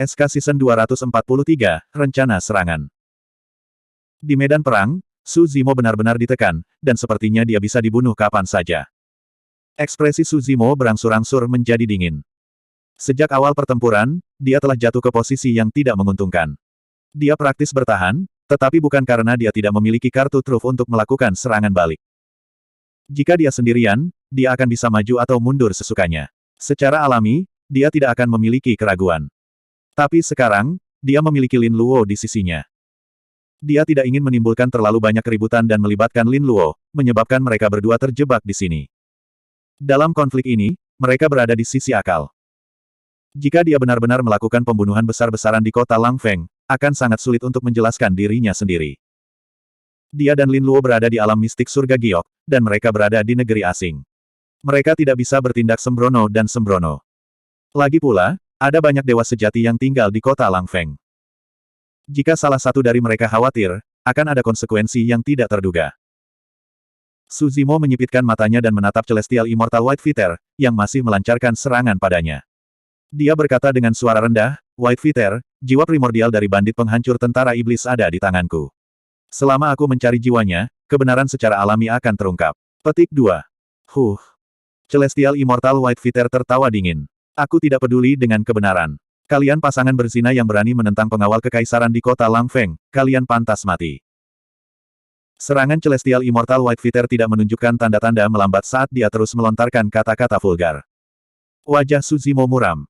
SK Season 243, Rencana Serangan. Di medan perang, Su Zimo benar-benar ditekan, dan sepertinya dia bisa dibunuh kapan saja. Ekspresi Su Zimo berangsur-angsur menjadi dingin. Sejak awal pertempuran, dia telah jatuh ke posisi yang tidak menguntungkan. Dia praktis bertahan, tetapi bukan karena dia tidak memiliki kartu truf untuk melakukan serangan balik. Jika dia sendirian, dia akan bisa maju atau mundur sesukanya. Secara alami, dia tidak akan memiliki keraguan. Tapi sekarang, dia memiliki Lin Luo di sisinya. Dia tidak ingin menimbulkan terlalu banyak keributan dan melibatkan Lin Luo, menyebabkan mereka berdua terjebak di sini. Dalam konflik ini, mereka berada di sisi akal. Jika dia benar-benar melakukan pembunuhan besar-besaran di kota Langfeng, akan sangat sulit untuk menjelaskan dirinya sendiri. Dia dan Lin Luo berada di alam mistik surga giok, dan mereka berada di negeri asing. Mereka tidak bisa bertindak sembrono dan sembrono. Lagi pula, ada banyak dewa sejati yang tinggal di kota Langfeng. Jika salah satu dari mereka khawatir, akan ada konsekuensi yang tidak terduga. Su Zimo menyipitkan matanya dan menatap Celestial Immortal White Fighter, yang masih melancarkan serangan padanya. Dia berkata dengan suara rendah, "White Fighter, jiwa primordial dari bandit penghancur tentara iblis ada di tanganku. Selama aku mencari jiwanya, kebenaran secara alami akan terungkap." Petik 2. Celestial Immortal White Fighter tertawa dingin. Aku tidak peduli dengan kebenaran. Kalian pasangan berzina yang berani menentang pengawal kekaisaran di kota Langfeng, kalian pantas mati. Serangan Celestial Immortal White Fighter tidak menunjukkan tanda-tanda melambat saat dia terus melontarkan kata-kata vulgar. Wajah Su Zimo muram.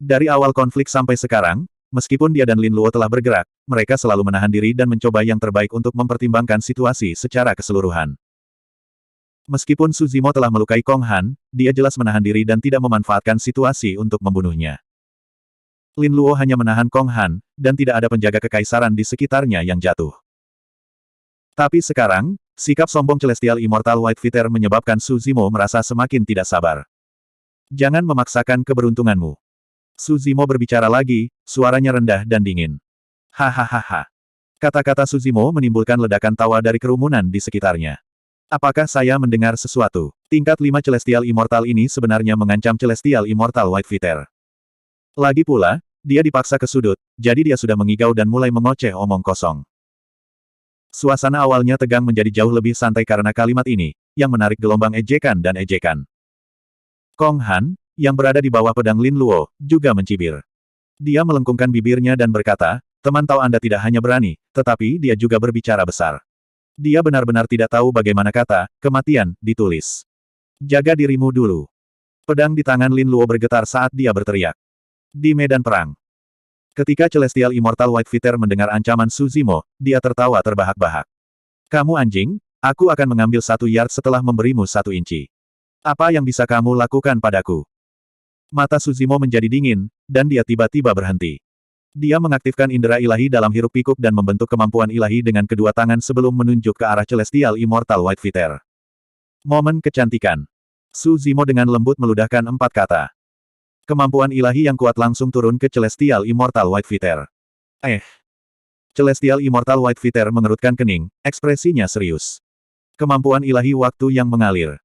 Dari awal konflik sampai sekarang, meskipun dia dan Lin Luo telah bergerak, mereka selalu menahan diri dan mencoba yang terbaik untuk mempertimbangkan situasi secara keseluruhan. Meskipun Su Zimo telah melukai Kong Han, dia jelas menahan diri dan tidak memanfaatkan situasi untuk membunuhnya. Lin Luo hanya menahan Kong Han, dan tidak ada penjaga kekaisaran di sekitarnya yang jatuh. Tapi sekarang, sikap sombong Celestial Immortal White Fighter menyebabkan Su Zimo merasa semakin tidak sabar. Jangan memaksakan keberuntunganmu. Su Zimo berbicara lagi, suaranya rendah dan dingin. Hahaha. Kata-kata Su Zimo menimbulkan ledakan tawa dari kerumunan di sekitarnya. Apakah saya mendengar sesuatu? Tingkat 5 Celestial Immortal ini sebenarnya mengancam Celestial Immortal White Fighter. Lagi pula, dia dipaksa ke sudut, jadi dia sudah mengigau dan mulai mengoceh omong kosong. Suasana awalnya tegang menjadi jauh lebih santai karena kalimat ini, yang menarik gelombang ejekan dan ejekan. Kong Han, yang berada di bawah pedang Lin Luo, juga mencibir. Dia melengkungkan bibirnya dan berkata, "Teman tahu Anda tidak hanya berani, tetapi dia juga berbicara besar." Dia benar-benar tidak tahu bagaimana kata kematian ditulis. Jaga dirimu dulu. Pedang di tangan Lin Luo bergetar saat dia berteriak. Di medan perang. Ketika Celestial Immortal White Fighter mendengar ancaman Su Zimo, dia tertawa terbahak-bahak. "Kamu anjing, aku akan mengambil 1 yard setelah memberimu 1 inci. Apa yang bisa kamu lakukan padaku?" Mata Su Zimo menjadi dingin, dan dia tiba-tiba berhenti. Dia mengaktifkan indera ilahi dalam hiruk pikuk dan membentuk kemampuan ilahi dengan kedua tangan sebelum menunjuk ke arah Celestial Immortal White Fighter. Momen kecantikan. Su Zimo dengan lembut meludahkan 4 kata. Kemampuan ilahi yang kuat langsung turun ke Celestial Immortal White Fighter. Celestial Immortal White Fighter mengerutkan kening, ekspresinya serius. Kemampuan ilahi waktu yang mengalir.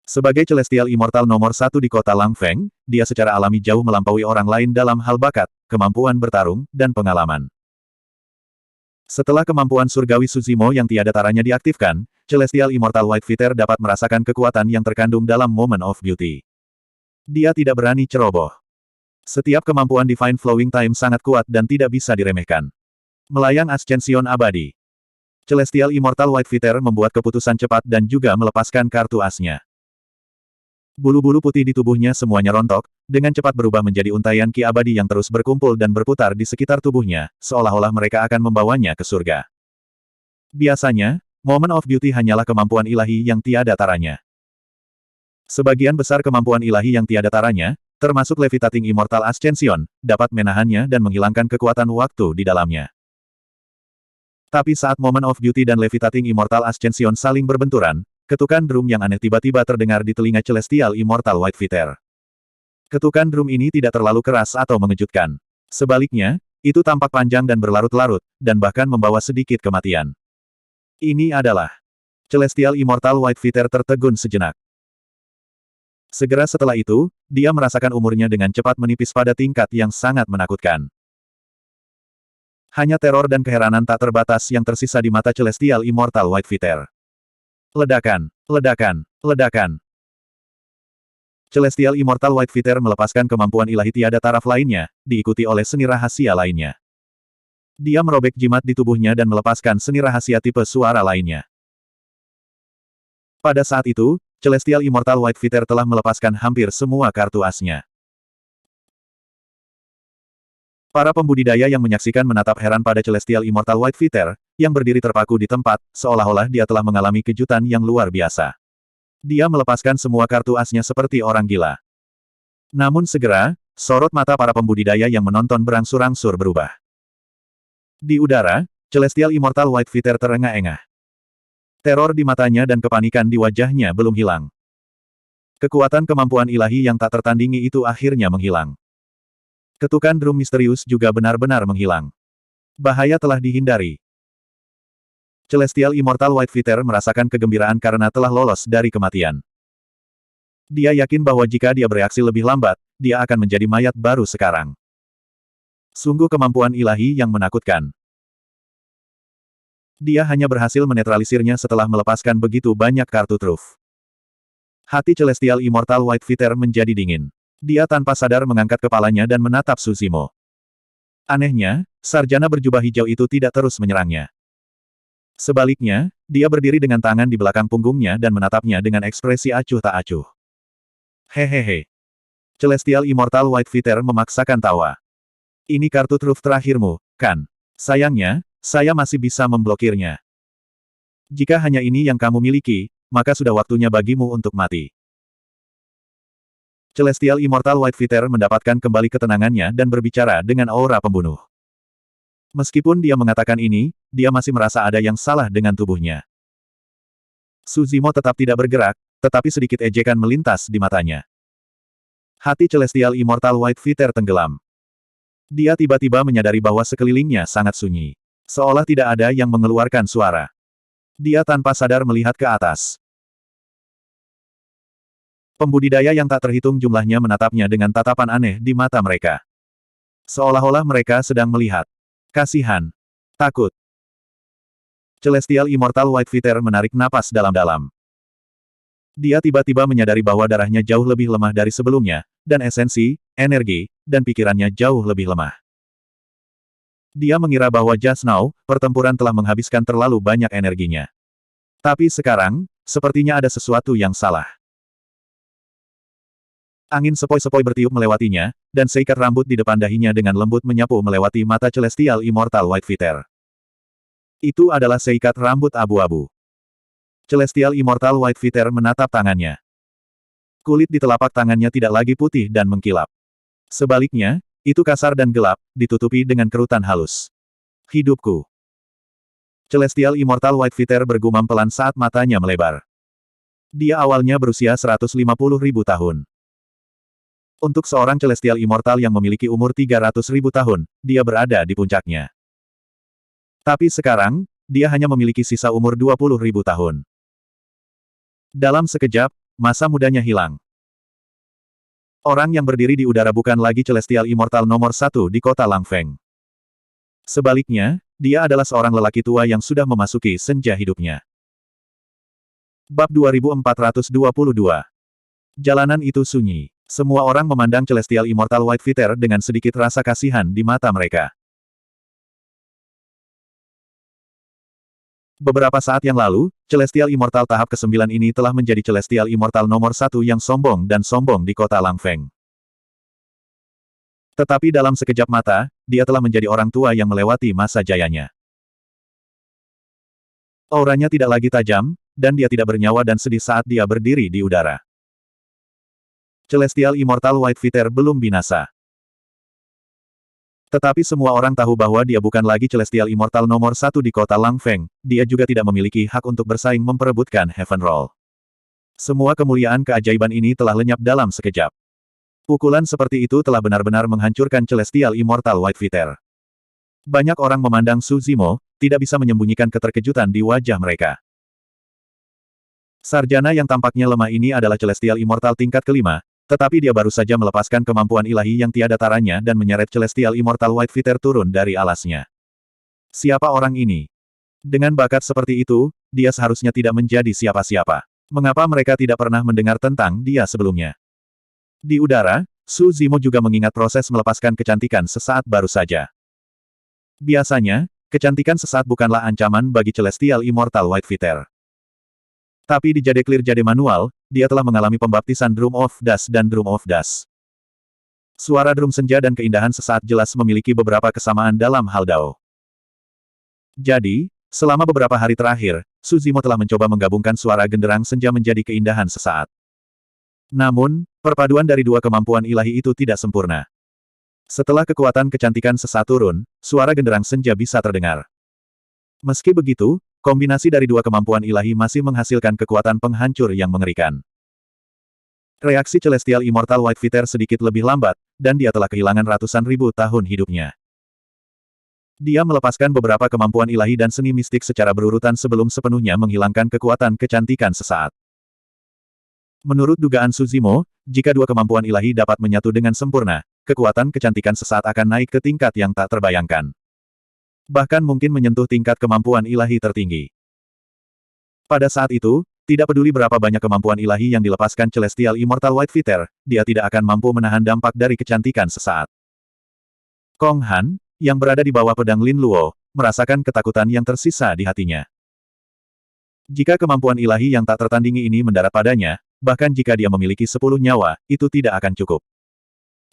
Sebagai Celestial Immortal nomor 1 di kota Langfeng, dia secara alami jauh melampaui orang lain dalam hal bakat, kemampuan bertarung, dan pengalaman. Setelah kemampuan surgawi Su Zimo yang tiada taranya diaktifkan, Celestial Immortal White Fighter dapat merasakan kekuatan yang terkandung dalam Moment of Beauty. Dia tidak berani ceroboh. Setiap kemampuan Divine Flowing Time sangat kuat dan tidak bisa diremehkan. Melayang Ascension abadi. Celestial Immortal White Fighter membuat keputusan cepat dan juga melepaskan kartu asnya. Bulu-bulu putih di tubuhnya semuanya rontok, dengan cepat berubah menjadi untaian ki abadi yang terus berkumpul dan berputar di sekitar tubuhnya, seolah-olah mereka akan membawanya ke surga. Biasanya, Moment of Beauty hanyalah kemampuan ilahi yang tiada taranya. Sebagian besar kemampuan ilahi yang tiada taranya, termasuk Levitating Immortal Ascension, dapat menahannya dan menghilangkan kekuatan waktu di dalamnya. Tapi saat Moment of Beauty dan Levitating Immortal Ascension saling berbenturan, ketukan drum yang aneh tiba-tiba terdengar di telinga Celestial Immortal White Fighter. Ketukan drum ini tidak terlalu keras atau mengejutkan. Sebaliknya, itu tampak panjang dan berlarut-larut, dan bahkan membawa sedikit kematian. Ini adalah Celestial Immortal White Fighter tertegun sejenak. Segera setelah itu, dia merasakan umurnya dengan cepat menipis pada tingkat yang sangat menakutkan. Hanya teror dan keheranan tak terbatas yang tersisa di mata Celestial Immortal White Fighter. Ledakan, ledakan, ledakan. Celestial Immortal White Fighter melepaskan kemampuan ilahi tiada taraf lainnya, diikuti oleh seni rahasia lainnya. Dia merobek jimat di tubuhnya dan melepaskan seni rahasia tipe suara lainnya. Pada saat itu, Celestial Immortal White Fighter telah melepaskan hampir semua kartu asnya. Para pembudidaya yang menyaksikan menatap heran pada Celestial Immortal White Fighter, yang berdiri terpaku di tempat, seolah-olah dia telah mengalami kejutan yang luar biasa. Dia melepaskan semua kartu asnya seperti orang gila. Namun segera, sorot mata para pembudidaya yang menonton berangsur-angsur berubah. Di udara, Celestial Immortal White Fighter terengah-engah. Teror di matanya dan kepanikan di wajahnya belum hilang. Kekuatan kemampuan ilahi yang tak tertandingi itu akhirnya menghilang. Ketukan drum misterius juga benar-benar menghilang. Bahaya telah dihindari. Celestial Immortal White Fighter merasakan kegembiraan karena telah lolos dari kematian. Dia yakin bahwa jika dia bereaksi lebih lambat, dia akan menjadi mayat baru sekarang. Sungguh kemampuan ilahi yang menakutkan. Dia hanya berhasil menetralisirnya setelah melepaskan begitu banyak kartu truf. Hati Celestial Immortal White Fighter menjadi dingin. Dia tanpa sadar mengangkat kepalanya dan menatap Suzimo. Anehnya, sarjana berjubah hijau itu tidak terus menyerangnya. Sebaliknya, dia berdiri dengan tangan di belakang punggungnya dan menatapnya dengan ekspresi acuh tak acuh. Hehehe. Celestial Immortal White Fighter memaksakan tawa. Ini kartu truf terakhirmu, kan? Sayangnya, saya masih bisa memblokirnya. Jika hanya ini yang kamu miliki, maka sudah waktunya bagimu untuk mati. Celestial Immortal White Fighter mendapatkan kembali ketenangannya dan berbicara dengan aura pembunuh. Meskipun dia mengatakan ini, dia masih merasa ada yang salah dengan tubuhnya. Suzimo tetap tidak bergerak, tetapi sedikit ejekan melintas di matanya. Hati Celestial Immortal White Fighter tenggelam. Dia tiba-tiba menyadari bahwa sekelilingnya sangat sunyi. Seolah tidak ada yang mengeluarkan suara. Dia tanpa sadar melihat ke atas. Pembudidaya yang tak terhitung jumlahnya menatapnya dengan tatapan aneh di mata mereka. Seolah-olah mereka sedang melihat kasihan, takut. Celestial Immortal White Fighter menarik napas dalam-dalam. Dia tiba-tiba menyadari bahwa darahnya jauh lebih lemah dari sebelumnya, dan esensi, energi, dan pikirannya jauh lebih lemah. Dia mengira bahwa just now, pertempuran telah menghabiskan terlalu banyak energinya. Tapi sekarang, sepertinya ada sesuatu yang salah. Angin sepoi-sepoi bertiup melewatinya, dan seikat rambut di depan dahinya dengan lembut menyapu melewati mata Celestial Immortal White Fighter. Itu adalah seikat rambut abu-abu. Celestial Immortal White Fighter menatap tangannya. Kulit di telapak tangannya tidak lagi putih dan mengkilap. Sebaliknya, itu kasar dan gelap, ditutupi dengan kerutan halus. Hidupku. Celestial Immortal White Fighter bergumam pelan saat matanya melebar. Dia awalnya berusia 150.000 tahun. Untuk seorang Celestial Immortal yang memiliki umur 300.000 tahun, dia berada di puncaknya. Tapi sekarang, dia hanya memiliki sisa umur 20.000 tahun. Dalam sekejap, masa mudanya hilang. Orang yang berdiri di udara bukan lagi Celestial Immortal nomor 1 di kota Langfeng. Sebaliknya, dia adalah seorang lelaki tua yang sudah memasuki senja hidupnya. Bab 2422. Jalanan itu sunyi. Semua orang memandang Celestial Immortal White Fighter dengan sedikit rasa kasihan di mata mereka. Beberapa saat yang lalu, Celestial Immortal tahap ke-9 ini telah menjadi Celestial Immortal nomor 1 yang sombong dan sombong di kota Langfeng. Tetapi dalam sekejap mata, dia telah menjadi orang tua yang melewati masa jayanya. Auranya tidak lagi tajam, dan dia tidak bernyawa dan sedih saat dia berdiri di udara. Celestial Immortal White Fighter belum binasa. Tetapi semua orang tahu bahwa dia bukan lagi Celestial Immortal nomor 1 di kota Langfeng, dia juga tidak memiliki hak untuk bersaing memperebutkan Heaven Roll. Semua kemuliaan keajaiban ini telah lenyap dalam sekejap. Pukulan seperti itu telah benar-benar menghancurkan Celestial Immortal White Fighter. Banyak orang memandang Suzimo, tidak bisa menyembunyikan keterkejutan di wajah mereka. Sarjana yang tampaknya lemah ini adalah Celestial Immortal tingkat kelima, tetapi dia baru saja melepaskan kemampuan ilahi yang tiada taranya dan menyeret Celestial Immortal White Fighter turun dari alasnya. Siapa orang ini? Dengan bakat seperti itu, dia seharusnya tidak menjadi siapa-siapa. Mengapa mereka tidak pernah mendengar tentang dia sebelumnya? Di udara, Su Zimo juga mengingat proses melepaskan kecantikan sesaat baru saja. Biasanya, kecantikan sesaat bukanlah ancaman bagi Celestial Immortal White Fighter. Tapi di Jade Clear Jade Manual, dia telah mengalami pembaptisan Drum of Dust dan Drum of Dust. Suara drum senja dan keindahan sesaat jelas memiliki beberapa kesamaan dalam hal Dao. Jadi, selama beberapa hari terakhir, Su Zimo telah mencoba menggabungkan suara genderang senja menjadi keindahan sesaat. Namun, perpaduan dari dua kemampuan ilahi itu tidak sempurna. Setelah kekuatan kecantikan sesaat turun, suara genderang senja bisa terdengar. Meski begitu, kombinasi dari dua kemampuan ilahi masih menghasilkan kekuatan penghancur yang mengerikan. Reaksi Celestial Immortal White Fighter sedikit lebih lambat, dan dia telah kehilangan ratusan ribu tahun hidupnya. Dia melepaskan beberapa kemampuan ilahi dan seni mistik secara berurutan sebelum sepenuhnya menghilangkan kekuatan kecantikan sesaat. Menurut dugaan Su Zimo, jika dua kemampuan ilahi dapat menyatu dengan sempurna, kekuatan kecantikan sesaat akan naik ke tingkat yang tak terbayangkan. Bahkan mungkin menyentuh tingkat kemampuan ilahi tertinggi. Pada saat itu, tidak peduli berapa banyak kemampuan ilahi yang dilepaskan Celestial Immortal White Fighter, dia tidak akan mampu menahan dampak dari kecantikan sesaat. Kong Han, yang berada di bawah pedang Lin Luo, merasakan ketakutan yang tersisa di hatinya. Jika kemampuan ilahi yang tak tertandingi ini mendarat padanya, bahkan jika dia memiliki 10 nyawa, itu tidak akan cukup.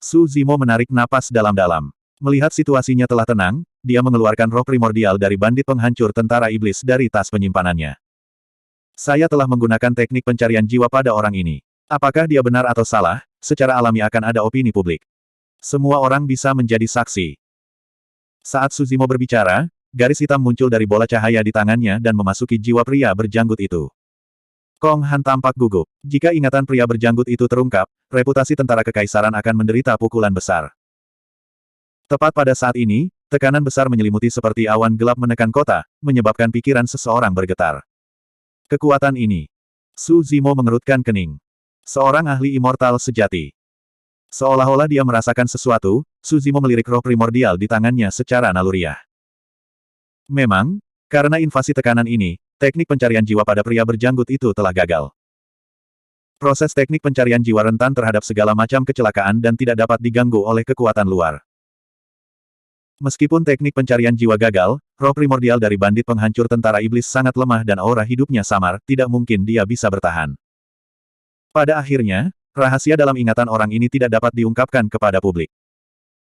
Su Zimo menarik napas dalam-dalam. Melihat situasinya telah tenang, dia mengeluarkan roh primordial dari bandit penghancur tentara iblis dari tas penyimpanannya. Saya telah menggunakan teknik pencarian jiwa pada orang ini. Apakah dia benar atau salah, secara alami akan ada opini publik. Semua orang bisa menjadi saksi. Saat Su Zimo berbicara, garis hitam muncul dari bola cahaya di tangannya dan memasuki jiwa pria berjanggut itu. Kong Han tampak gugup. Jika ingatan pria berjanggut itu terungkap, reputasi tentara kekaisaran akan menderita pukulan besar. Tepat pada saat ini, tekanan besar menyelimuti seperti awan gelap menekan kota, menyebabkan pikiran seseorang bergetar. Kekuatan ini. Su Zimo mengerutkan kening. Seorang ahli immortal sejati. Seolah-olah dia merasakan sesuatu, Su Zimo melirik roh primordial di tangannya secara naluriah. Memang, karena invasi tekanan ini, teknik pencarian jiwa pada pria berjanggut itu telah gagal. Proses teknik pencarian jiwa rentan terhadap segala macam kecelakaan dan tidak dapat diganggu oleh kekuatan luar. Meskipun teknik pencarian jiwa gagal, roh primordial dari bandit penghancur tentara iblis sangat lemah dan aura hidupnya samar, tidak mungkin dia bisa bertahan. Pada akhirnya, rahasia dalam ingatan orang ini tidak dapat diungkapkan kepada publik.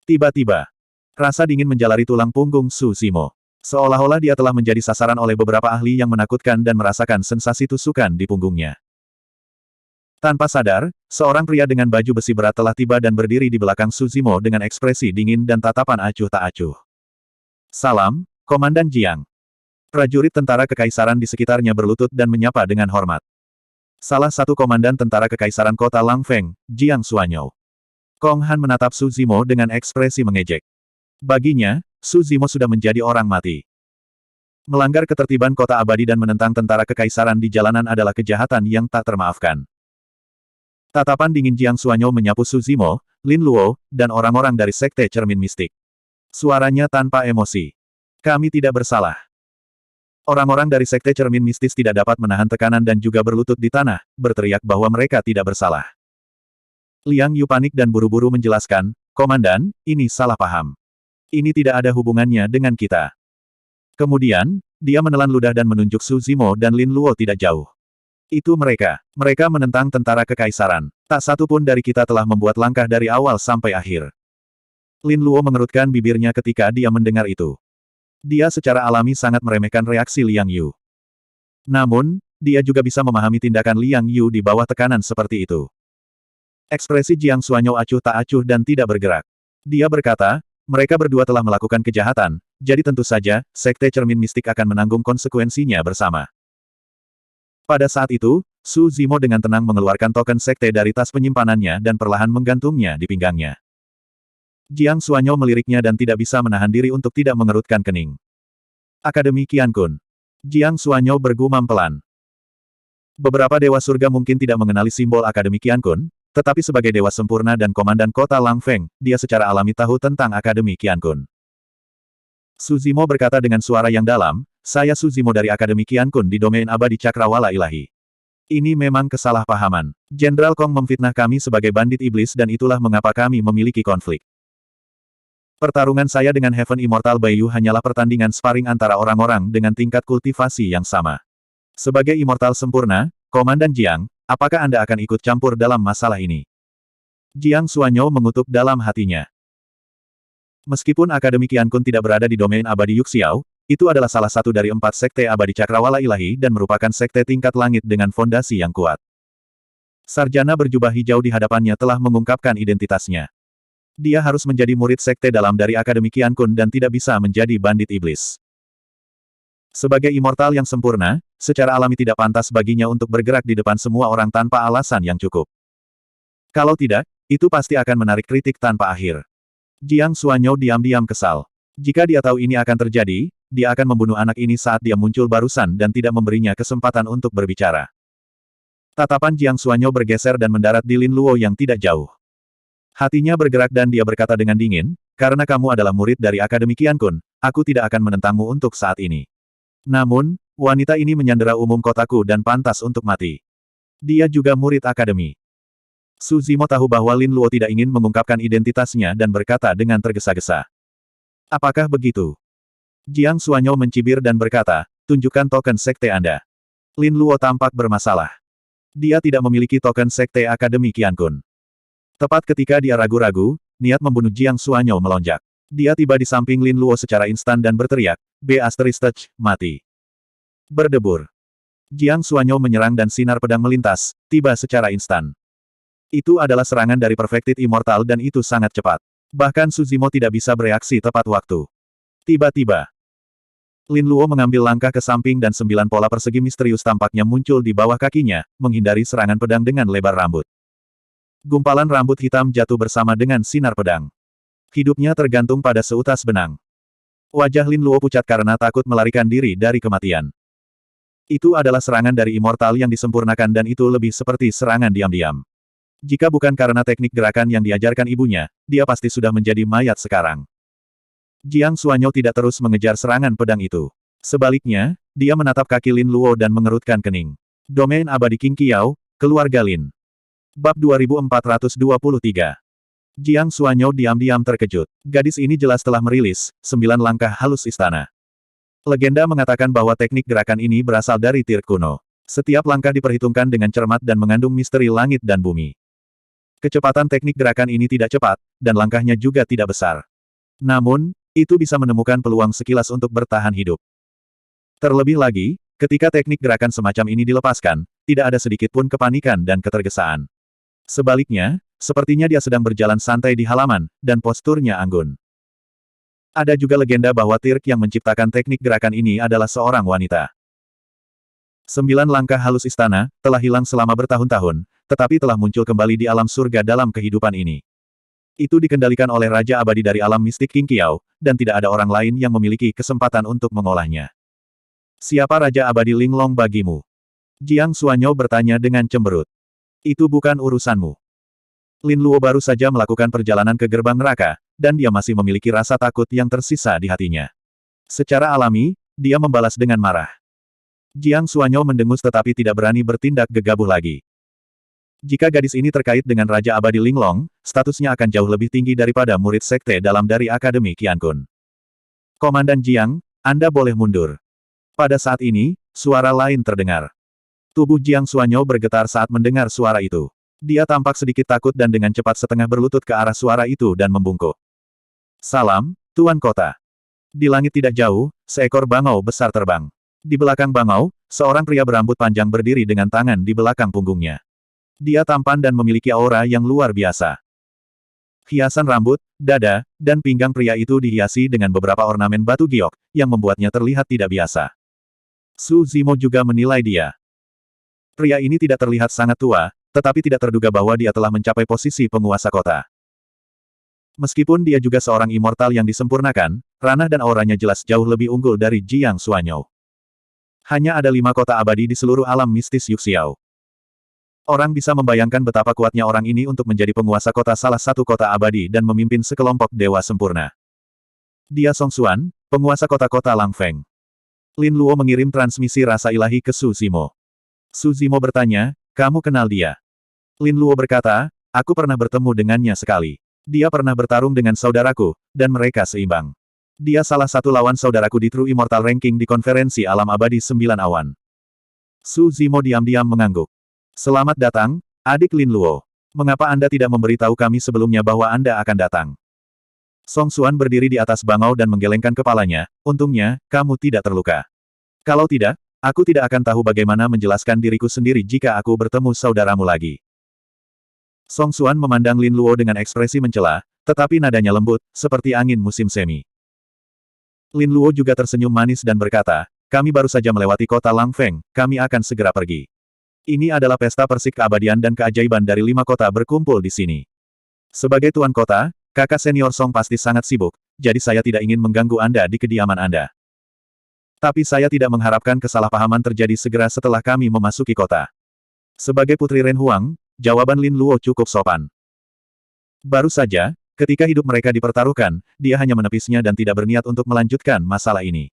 Tiba-tiba, rasa dingin menjalari tulang punggung Su Zimo. Seolah-olah dia telah menjadi sasaran oleh beberapa ahli yang menakutkan dan merasakan sensasi tusukan di punggungnya. Tanpa sadar, seorang pria dengan baju besi berat telah tiba dan berdiri di belakang Su Zimo dengan ekspresi dingin dan tatapan acuh tak acuh. Salam, Komandan Jiang. Prajurit tentara kekaisaran di sekitarnya berlutut dan menyapa dengan hormat. Salah satu komandan tentara kekaisaran kota Langfeng, Jiang Xuanyou. Kong Han menatap Su Zimo dengan ekspresi mengejek. Baginya, Su Zimo sudah menjadi orang mati. Melanggar ketertiban kota abadi dan menentang tentara kekaisaran di jalanan adalah kejahatan yang tak termaafkan. Tatapan dingin Jiang Xuanyou menyapu Su Zimo, Lin Luo, dan orang-orang dari Sekte Cermin Mistik. Suaranya tanpa emosi. Kami tidak bersalah. Orang-orang dari Sekte Cermin Mistis tidak dapat menahan tekanan dan juga berlutut di tanah, berteriak bahwa mereka tidak bersalah. Liang Yu panik dan buru-buru menjelaskan, Komandan, ini salah paham. Ini tidak ada hubungannya dengan kita. Kemudian, dia menelan ludah dan menunjuk Su Zimo dan Lin Luo tidak jauh. Itu mereka. Mereka menentang tentara kekaisaran. Tak satu pun dari kita telah membuat langkah dari awal sampai akhir. Lin Luo mengerutkan bibirnya ketika dia mendengar itu. Dia secara alami sangat meremehkan reaksi Liang Yu. Namun, dia juga bisa memahami tindakan Liang Yu di bawah tekanan seperti itu. Ekspresi Jiang Xuanyou acuh tak acuh dan tidak bergerak. Dia berkata, mereka berdua telah melakukan kejahatan, jadi tentu saja, Sekte Cermin Mistik akan menanggung konsekuensinya bersama. Pada saat itu, Su Zimo dengan tenang mengeluarkan token sekte dari tas penyimpanannya dan perlahan menggantungnya di pinggangnya. Jiang Xuanyou meliriknya dan tidak bisa menahan diri untuk tidak mengerutkan kening. Akademi Qian Kun. Jiang Xuanyou bergumam pelan. Beberapa dewa surga mungkin tidak mengenali simbol Akademi Qiankun, tetapi sebagai dewa sempurna dan komandan kota Langfeng, dia secara alami tahu tentang Akademi Qiankun. Su Zimo berkata dengan suara yang dalam, saya Su Zimo dari Akademi Qiankun di domain abadi Cakrawala Ilahi. Ini memang kesalahpahaman. Jenderal Kong memfitnah kami sebagai bandit iblis dan itulah mengapa kami memiliki konflik. Pertarungan saya dengan Heaven Immortal Baiyu hanyalah pertandingan sparring antara orang-orang dengan tingkat kultivasi yang sama. Sebagai immortal sempurna, Komandan Jiang, apakah Anda akan ikut campur dalam masalah ini? Jiang Xuanyou mengutuk dalam hatinya. Meskipun Akademi Qiankun tidak berada di domain abadi Yuxiao, itu adalah salah satu dari 4 sekte abadi Cakrawala Ilahi dan merupakan sekte tingkat langit dengan fondasi yang kuat. Sarjana berjubah hijau di hadapannya telah mengungkapkan identitasnya. Dia harus menjadi murid sekte dalam dari Akademi Qiankun dan tidak bisa menjadi bandit iblis. Sebagai immortal yang sempurna, secara alami tidak pantas baginya untuk bergerak di depan semua orang tanpa alasan yang cukup. Kalau tidak, itu pasti akan menarik kritik tanpa akhir. Jiang Xuanyou diam-diam kesal. Jika dia tahu ini akan terjadi, dia akan membunuh anak ini saat dia muncul barusan dan tidak memberinya kesempatan untuk berbicara. Tatapan Jiang Xuanyou bergeser dan mendarat di Lin Luo yang tidak jauh. Hatinya bergerak dan dia berkata dengan dingin, karena kamu adalah murid dari Akademi Qiankun, aku tidak akan menentangmu untuk saat ini. Namun, wanita ini menyandera umum kotaku dan pantas untuk mati. Dia juga murid akademi. Su Zimo tahu bahwa Lin Luo tidak ingin mengungkapkan identitasnya dan berkata dengan tergesa-gesa. Apakah begitu? Jiang Xuanyou mencibir dan berkata, tunjukkan token sekte Anda. Lin Luo tampak bermasalah. Dia tidak memiliki token sekte Akademi Qiankun. Tepat ketika dia ragu-ragu, niat membunuh Jiang Xuanyou melonjak. Dia tiba di samping Lin Luo secara instan dan berteriak, mati. Berdebur. Jiang Xuanyou menyerang dan sinar pedang melintas, tiba secara instan. Itu adalah serangan dari Perfected Immortal dan itu sangat cepat. Bahkan Su Zimo tidak bisa bereaksi tepat waktu. Tiba-tiba, Lin Luo mengambil langkah ke samping dan 9 pola persegi misterius tampaknya muncul di bawah kakinya, menghindari serangan pedang dengan lebar rambut. Gumpalan rambut hitam jatuh bersama dengan sinar pedang. Hidupnya tergantung pada seutas benang. Wajah Lin Luo pucat karena takut melarikan diri dari kematian. Itu adalah serangan dari immortal yang disempurnakan dan itu lebih seperti serangan diam-diam. Jika bukan karena teknik gerakan yang diajarkan ibunya, dia pasti sudah menjadi mayat sekarang. Jiang Xuanyou tidak terus mengejar serangan pedang itu. Sebaliknya, dia menatap kaki Lin Luo dan mengerutkan kening. Domain abadi Qing Qiao, keluarga Lin. Bab 2423. Jiang Xuanyou diam-diam terkejut. Gadis ini jelas telah merilis 9 langkah halus istana. Legenda mengatakan bahwa teknik gerakan ini berasal dari Tir kuno. Setiap langkah diperhitungkan dengan cermat dan mengandung misteri langit dan bumi. Kecepatan teknik gerakan ini tidak cepat, dan langkahnya juga tidak besar. Namun, itu bisa menemukan peluang sekilas untuk bertahan hidup. Terlebih lagi, ketika teknik gerakan semacam ini dilepaskan, tidak ada sedikit pun kepanikan dan ketergesaan. Sebaliknya, sepertinya dia sedang berjalan santai di halaman, dan posturnya anggun. Ada juga legenda bahwa Tirk yang menciptakan teknik gerakan ini adalah seorang wanita. 9 langkah halus istana, telah hilang selama bertahun-tahun, tetapi telah muncul kembali di alam surga dalam kehidupan ini. Itu dikendalikan oleh Raja Abadi dari alam mistik Qing Qiao, dan tidak ada orang lain yang memiliki kesempatan untuk mengolahnya. Siapa Raja Abadi Linglong bagimu? Jiang Xuanyou bertanya dengan cemberut. Itu bukan urusanmu. Lin Luo baru saja melakukan perjalanan ke gerbang neraka, dan dia masih memiliki rasa takut yang tersisa di hatinya. Secara alami, dia membalas dengan marah. Jiang Xuanyou mendengus tetapi tidak berani bertindak gegabah lagi. Jika gadis ini terkait dengan Raja Abadi Linglong, statusnya akan jauh lebih tinggi daripada murid sekte dalam dari Akademi Qiankun. Komandan Jiang, Anda boleh mundur. Pada saat ini, suara lain terdengar. Tubuh Jiang Xuanyou bergetar saat mendengar suara itu. Dia tampak sedikit takut dan dengan cepat setengah berlutut ke arah suara itu dan membungkuk. Salam, Tuan Kota. Di langit tidak jauh, seekor bangau besar terbang. Di belakang bangau, seorang pria berambut panjang berdiri dengan tangan di belakang punggungnya. Dia tampan dan memiliki aura yang luar biasa. Hiasan rambut, dada, dan pinggang pria itu dihiasi dengan beberapa ornamen batu giok, yang membuatnya terlihat tidak biasa. Su Zimo juga menilai dia. Pria ini tidak terlihat sangat tua, tetapi tidak terduga bahwa dia telah mencapai posisi penguasa kota. Meskipun dia juga seorang immortal yang disempurnakan, ranah dan auranya jelas jauh lebih unggul dari Jiang Xuanyou. Hanya ada 5 kota abadi di seluruh alam mistis Yuxiao. Orang bisa membayangkan betapa kuatnya orang ini untuk menjadi penguasa kota salah satu kota abadi dan memimpin sekelompok dewa sempurna. Dia Song Xuan, penguasa kota-kota Langfeng. Lin Luo mengirim transmisi rasa ilahi ke Su Zimo. Su Zimo bertanya, kamu kenal dia? Lin Luo berkata, aku pernah bertemu dengannya sekali. Dia pernah bertarung dengan saudaraku, dan mereka seimbang. Dia salah satu lawan saudaraku di True Immortal Ranking di konferensi alam abadi 9 awan. Su Zimo diam-diam mengangguk. Selamat datang, adik Lin Luo. Mengapa Anda tidak memberitahu kami sebelumnya bahwa Anda akan datang? Song Xuan berdiri di atas bangau dan menggelengkan kepalanya, untungnya, kamu tidak terluka. Kalau tidak, aku tidak akan tahu bagaimana menjelaskan diriku sendiri jika aku bertemu saudaramu lagi. Song Xuan memandang Lin Luo dengan ekspresi mencela, tetapi nadanya lembut, seperti angin musim semi. Lin Luo juga tersenyum manis dan berkata, kami baru saja melewati kota Langfeng, kami akan segera pergi. Ini adalah pesta persik keabadian dan keajaiban dari 5 kota berkumpul di sini. Sebagai tuan kota, kakak senior Song pasti sangat sibuk, jadi saya tidak ingin mengganggu Anda di kediaman Anda. Tapi saya tidak mengharapkan kesalahpahaman terjadi segera setelah kami memasuki kota. Sebagai putri Ren Huang, jawaban Lin Luo cukup sopan. Baru saja, ketika hidup mereka dipertaruhkan, dia hanya menepisnya dan tidak berniat untuk melanjutkan masalah ini.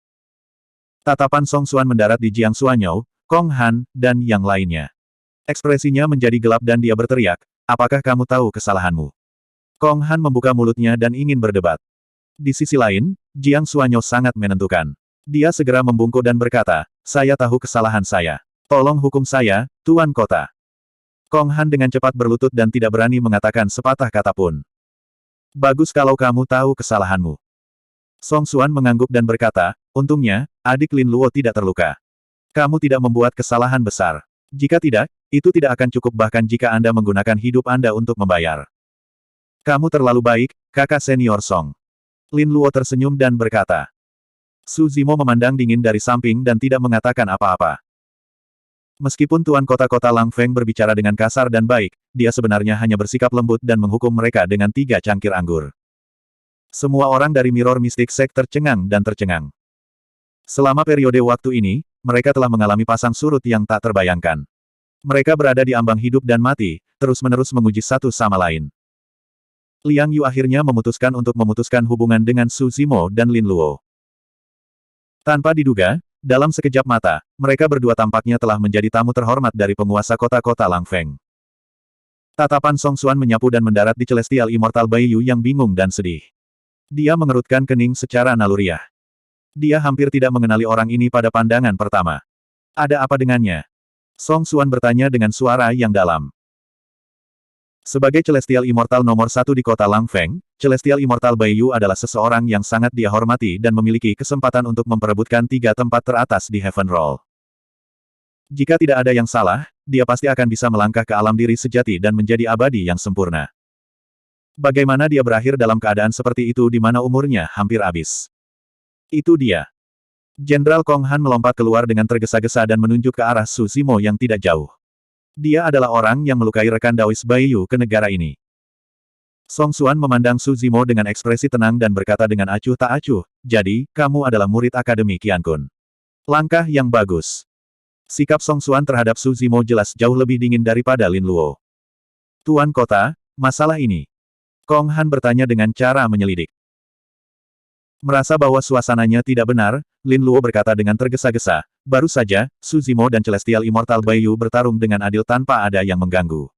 Tatapan Song Xuan mendarat di Jiang Xuanyou, Kong Han, dan yang lainnya. Ekspresinya menjadi gelap dan dia berteriak, apakah kamu tahu kesalahanmu? Kong Han membuka mulutnya dan ingin berdebat. Di sisi lain, Jiang Xuanyou sangat menentukan. Dia segera membungkuk dan berkata, saya tahu kesalahan saya. Tolong hukum saya, Tuan Kota. Kong Han dengan cepat berlutut dan tidak berani mengatakan sepatah kata pun. Bagus kalau kamu tahu kesalahanmu. Song Xuan mengangguk dan berkata, untungnya, adik Lin Luo tidak terluka. Kamu tidak membuat kesalahan besar. Jika tidak, itu tidak akan cukup bahkan jika Anda menggunakan hidup Anda untuk membayar. Kamu terlalu baik, kakak senior Song. Lin Luo tersenyum dan berkata. Su Zimo memandang dingin dari samping dan tidak mengatakan apa-apa. Meskipun tuan kota-kota Langfeng berbicara dengan kasar dan baik, dia sebenarnya hanya bersikap lembut dan menghukum mereka dengan 3 cangkir anggur. Semua orang dari Mirror Mystic Sect tercengang dan tercengang. Selama periode waktu ini, mereka telah mengalami pasang surut yang tak terbayangkan. Mereka berada di ambang hidup dan mati, terus-menerus menguji satu sama lain. Liang Yu akhirnya memutuskan untuk memutuskan hubungan dengan Su Zimo dan Lin Luo. Tanpa diduga, dalam sekejap mata, mereka berdua tampaknya telah menjadi tamu terhormat dari penguasa kota-kota Langfeng. Tatapan Song Xuan menyapu dan mendarat di Celestial Immortal Baiyu yang bingung dan sedih. Dia mengerutkan kening secara naluriah. Dia hampir tidak mengenali orang ini pada pandangan pertama. Ada apa dengannya? Song Xuan bertanya dengan suara yang dalam. Sebagai Celestial Immortal nomor 1 di kota Langfeng, Celestial Immortal Baiyu adalah seseorang yang sangat dia hormati dan memiliki kesempatan untuk memperebutkan 3 tempat teratas di Heaven Roll. Jika tidak ada yang salah, dia pasti akan bisa melangkah ke alam diri sejati dan menjadi abadi yang sempurna. Bagaimana dia berakhir dalam keadaan seperti itu di mana umurnya hampir habis? Itu dia. Jenderal Kong Han melompat keluar dengan tergesa-gesa dan menunjuk ke arah Su Zimo yang tidak jauh. Dia adalah orang yang melukai rekan Daois Baiyu ke negara ini. Song Xuan memandang Su Zimo dengan ekspresi tenang dan berkata dengan acuh tak acuh, jadi, kamu adalah murid Akademi Qian Kun. Langkah yang bagus. Sikap Song Xuan terhadap Su Zimo jelas jauh lebih dingin daripada Lin Luo. Tuan Kota, masalah ini. Kong Han bertanya dengan cara menyelidik. Merasa bahwa suasananya tidak benar, Lin Luo berkata dengan tergesa-gesa, baru saja, Su Zimo dan Celestial Immortal Baiyu bertarung dengan adil tanpa ada yang mengganggu.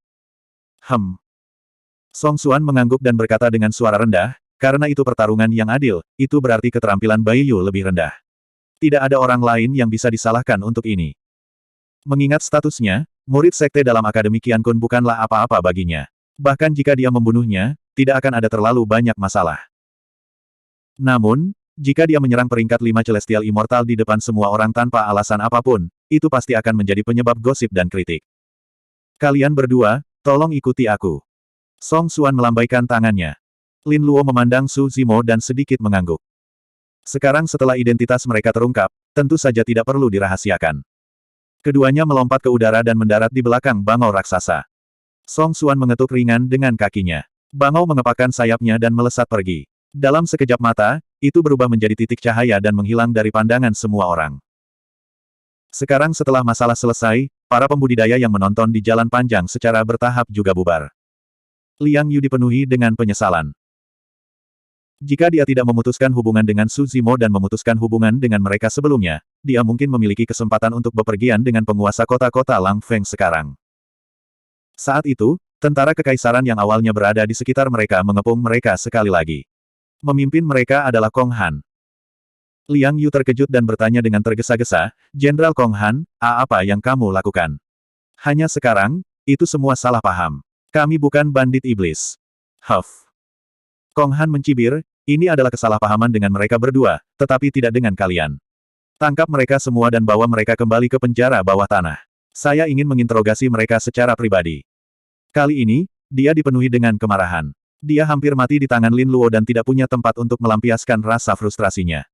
Song Xuan mengangguk dan berkata dengan suara rendah, karena itu pertarungan yang adil, itu berarti keterampilan Baiyu lebih rendah. Tidak ada orang lain yang bisa disalahkan untuk ini. Mengingat statusnya, murid sekte dalam Akademi Qian Kun bukanlah apa-apa baginya. Bahkan jika dia membunuhnya, tidak akan ada terlalu banyak masalah. Namun, jika dia menyerang peringkat 5 Celestial Immortal di depan semua orang tanpa alasan apapun, itu pasti akan menjadi penyebab gosip dan kritik. Kalian berdua, tolong ikuti aku. Song Xuan melambaikan tangannya. Lin Luo memandang Su Zimo dan sedikit mengangguk. Sekarang setelah identitas mereka terungkap, tentu saja tidak perlu dirahasiakan. Keduanya melompat ke udara dan mendarat di belakang bangau raksasa. Song Xuan mengetuk ringan dengan kakinya. Bangau mengepakkan sayapnya dan melesat pergi. Dalam sekejap mata, itu berubah menjadi titik cahaya dan menghilang dari pandangan semua orang. Sekarang setelah masalah selesai, para pembudidaya yang menonton di jalan panjang secara bertahap juga bubar. Liang Yu dipenuhi dengan penyesalan. Jika dia tidak memutuskan hubungan dengan Su Zimo dan memutuskan hubungan dengan mereka sebelumnya, dia mungkin memiliki kesempatan untuk bepergian dengan penguasa kota-kota Lang Feng sekarang. Saat itu, tentara kekaisaran yang awalnya berada di sekitar mereka mengepung mereka sekali lagi. Memimpin mereka adalah Kong Han. Liang Yu terkejut dan bertanya dengan tergesa-gesa, "Jenderal Kong Han, apa yang kamu lakukan?" "Hanya sekarang, itu semua salah paham. Kami bukan bandit iblis." "Huff." Kong Han mencibir, "Ini adalah kesalahpahaman dengan mereka berdua, tetapi tidak dengan kalian. Tangkap mereka semua dan bawa mereka kembali ke penjara bawah tanah. Saya ingin menginterogasi mereka secara pribadi." Kali ini, dia dipenuhi dengan kemarahan. Dia hampir mati di tangan Lin Luo dan tidak punya tempat untuk melampiaskan rasa frustrasinya.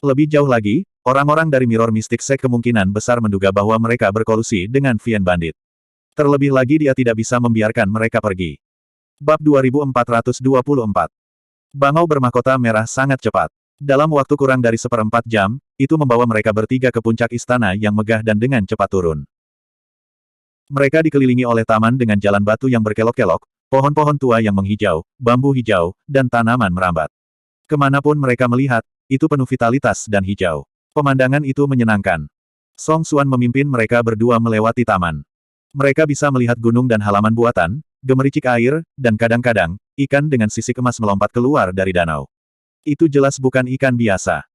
Lebih jauh lagi, orang-orang dari Mirror Mystic Sect kemungkinan besar menduga bahwa mereka berkolusi dengan Vian Bandit. Terlebih lagi dia tidak bisa membiarkan mereka pergi. Bab 2424. Bangau bermahkota merah sangat cepat. Dalam waktu kurang dari 1/4 jam, itu membawa mereka bertiga ke puncak istana yang megah dan dengan cepat turun. Mereka dikelilingi oleh taman dengan jalan batu yang berkelok-kelok, pohon-pohon tua yang menghijau, bambu hijau, dan tanaman merambat. Kemanapun mereka melihat, itu penuh vitalitas dan hijau. Pemandangan itu menyenangkan. Song Xuan memimpin mereka berdua melewati taman. Mereka bisa melihat gunung dan halaman buatan, gemericik air, dan kadang-kadang, ikan dengan sisik emas melompat keluar dari danau. Itu jelas bukan ikan biasa.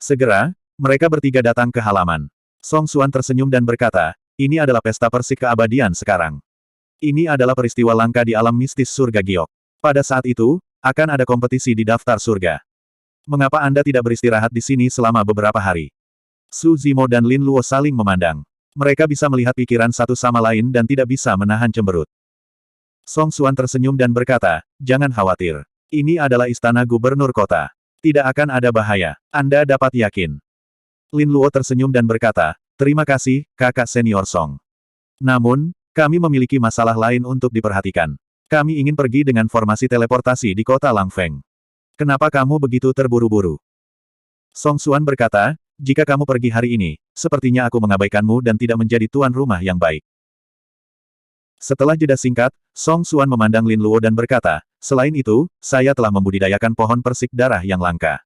Segera, mereka bertiga datang ke halaman. Song Xuan tersenyum dan berkata, "Ini adalah pesta persik keabadian sekarang. Ini adalah peristiwa langka di alam mistis surga giok. Pada saat itu, akan ada kompetisi di daftar surga. Mengapa Anda tidak beristirahat di sini selama beberapa hari?" Su Zimo dan Lin Luo saling memandang. Mereka bisa melihat pikiran satu sama lain dan tidak bisa menahan cemberut. Song Xuan tersenyum dan berkata, "Jangan khawatir. Ini adalah istana gubernur kota. Tidak akan ada bahaya. Anda dapat yakin." Lin Luo tersenyum dan berkata, "Terima kasih, kakak senior Song. Namun, kami memiliki masalah lain untuk diperhatikan. Kami ingin pergi dengan formasi teleportasi di kota Lang Feng. Kenapa kamu begitu terburu-buru?" Song Xuan berkata, "Jika kamu pergi hari ini, sepertinya aku mengabaikanmu dan tidak menjadi tuan rumah yang baik." Setelah jeda singkat, Song Xuan memandang Lin Luo dan berkata, "Selain itu, saya telah membudidayakan pohon persik darah yang langka.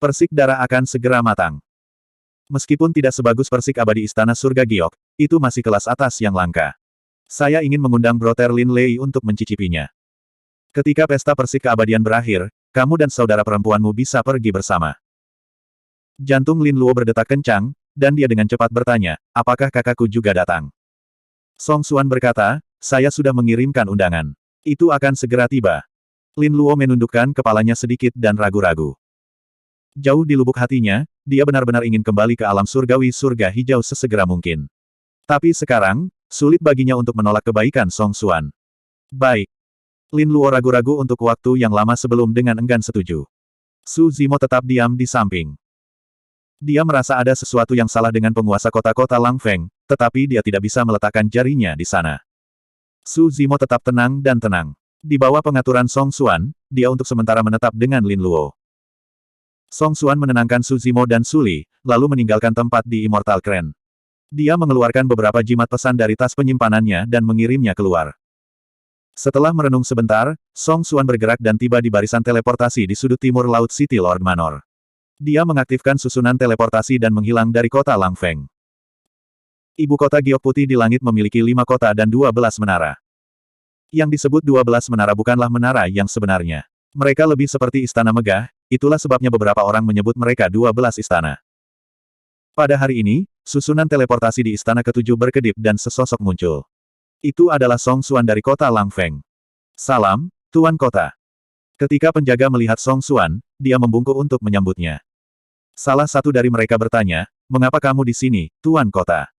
Persik darah akan segera matang. Meskipun tidak sebagus persik abadi istana surga giok, itu masih kelas atas yang langka. Saya ingin mengundang Brother Lin Lei untuk mencicipinya. Ketika pesta persik keabadian berakhir, kamu dan saudara perempuanmu bisa pergi bersama." Jantung Lin Luo berdetak kencang, dan dia dengan cepat bertanya, "Apakah kakakku juga datang?" Song Xuan berkata, "Saya sudah mengirimkan undangan. Itu akan segera tiba." Lin Luo menundukkan kepalanya sedikit dan ragu-ragu. Jauh di lubuk hatinya, dia benar-benar ingin kembali ke alam surgawi surga hijau sesegera mungkin. Tapi sekarang, sulit baginya untuk menolak kebaikan Song Xuan. "Baik." Lin Luo ragu-ragu untuk waktu yang lama sebelum dengan enggan setuju. Su Zimo tetap diam di samping. Dia merasa ada sesuatu yang salah dengan penguasa kota-kota Lang Feng, tetapi dia tidak bisa meletakkan jarinya di sana. Su Zimo tetap tenang dan tenang. Di bawah pengaturan Song Xuan, dia untuk sementara menetap dengan Lin Luo. Song Xuan menenangkan Su Zimo dan Su Li, lalu meninggalkan tempat di Immortal Crane. Dia mengeluarkan beberapa jimat pesan dari tas penyimpanannya dan mengirimnya keluar. Setelah merenung sebentar, Song Xuan bergerak dan tiba di barisan teleportasi di sudut timur Laut City Lord Manor. Dia mengaktifkan susunan teleportasi dan menghilang dari kota Lang Feng. Ibu kota giok putih di langit memiliki 5 kota dan 12 menara. Yang disebut 12 menara bukanlah menara yang sebenarnya. Mereka lebih seperti istana megah, itulah sebabnya beberapa orang menyebut mereka 12 istana. Pada hari ini, susunan teleportasi di istana ketujuh berkedip dan sesosok muncul. Itu adalah Song Xuan dari kota Lang Feng. "Salam, Tuan Kota." Ketika penjaga melihat Song Xuan, dia membungkuk untuk menyambutnya. Salah satu dari mereka bertanya, "Mengapa kamu di sini, Tuan Kota?"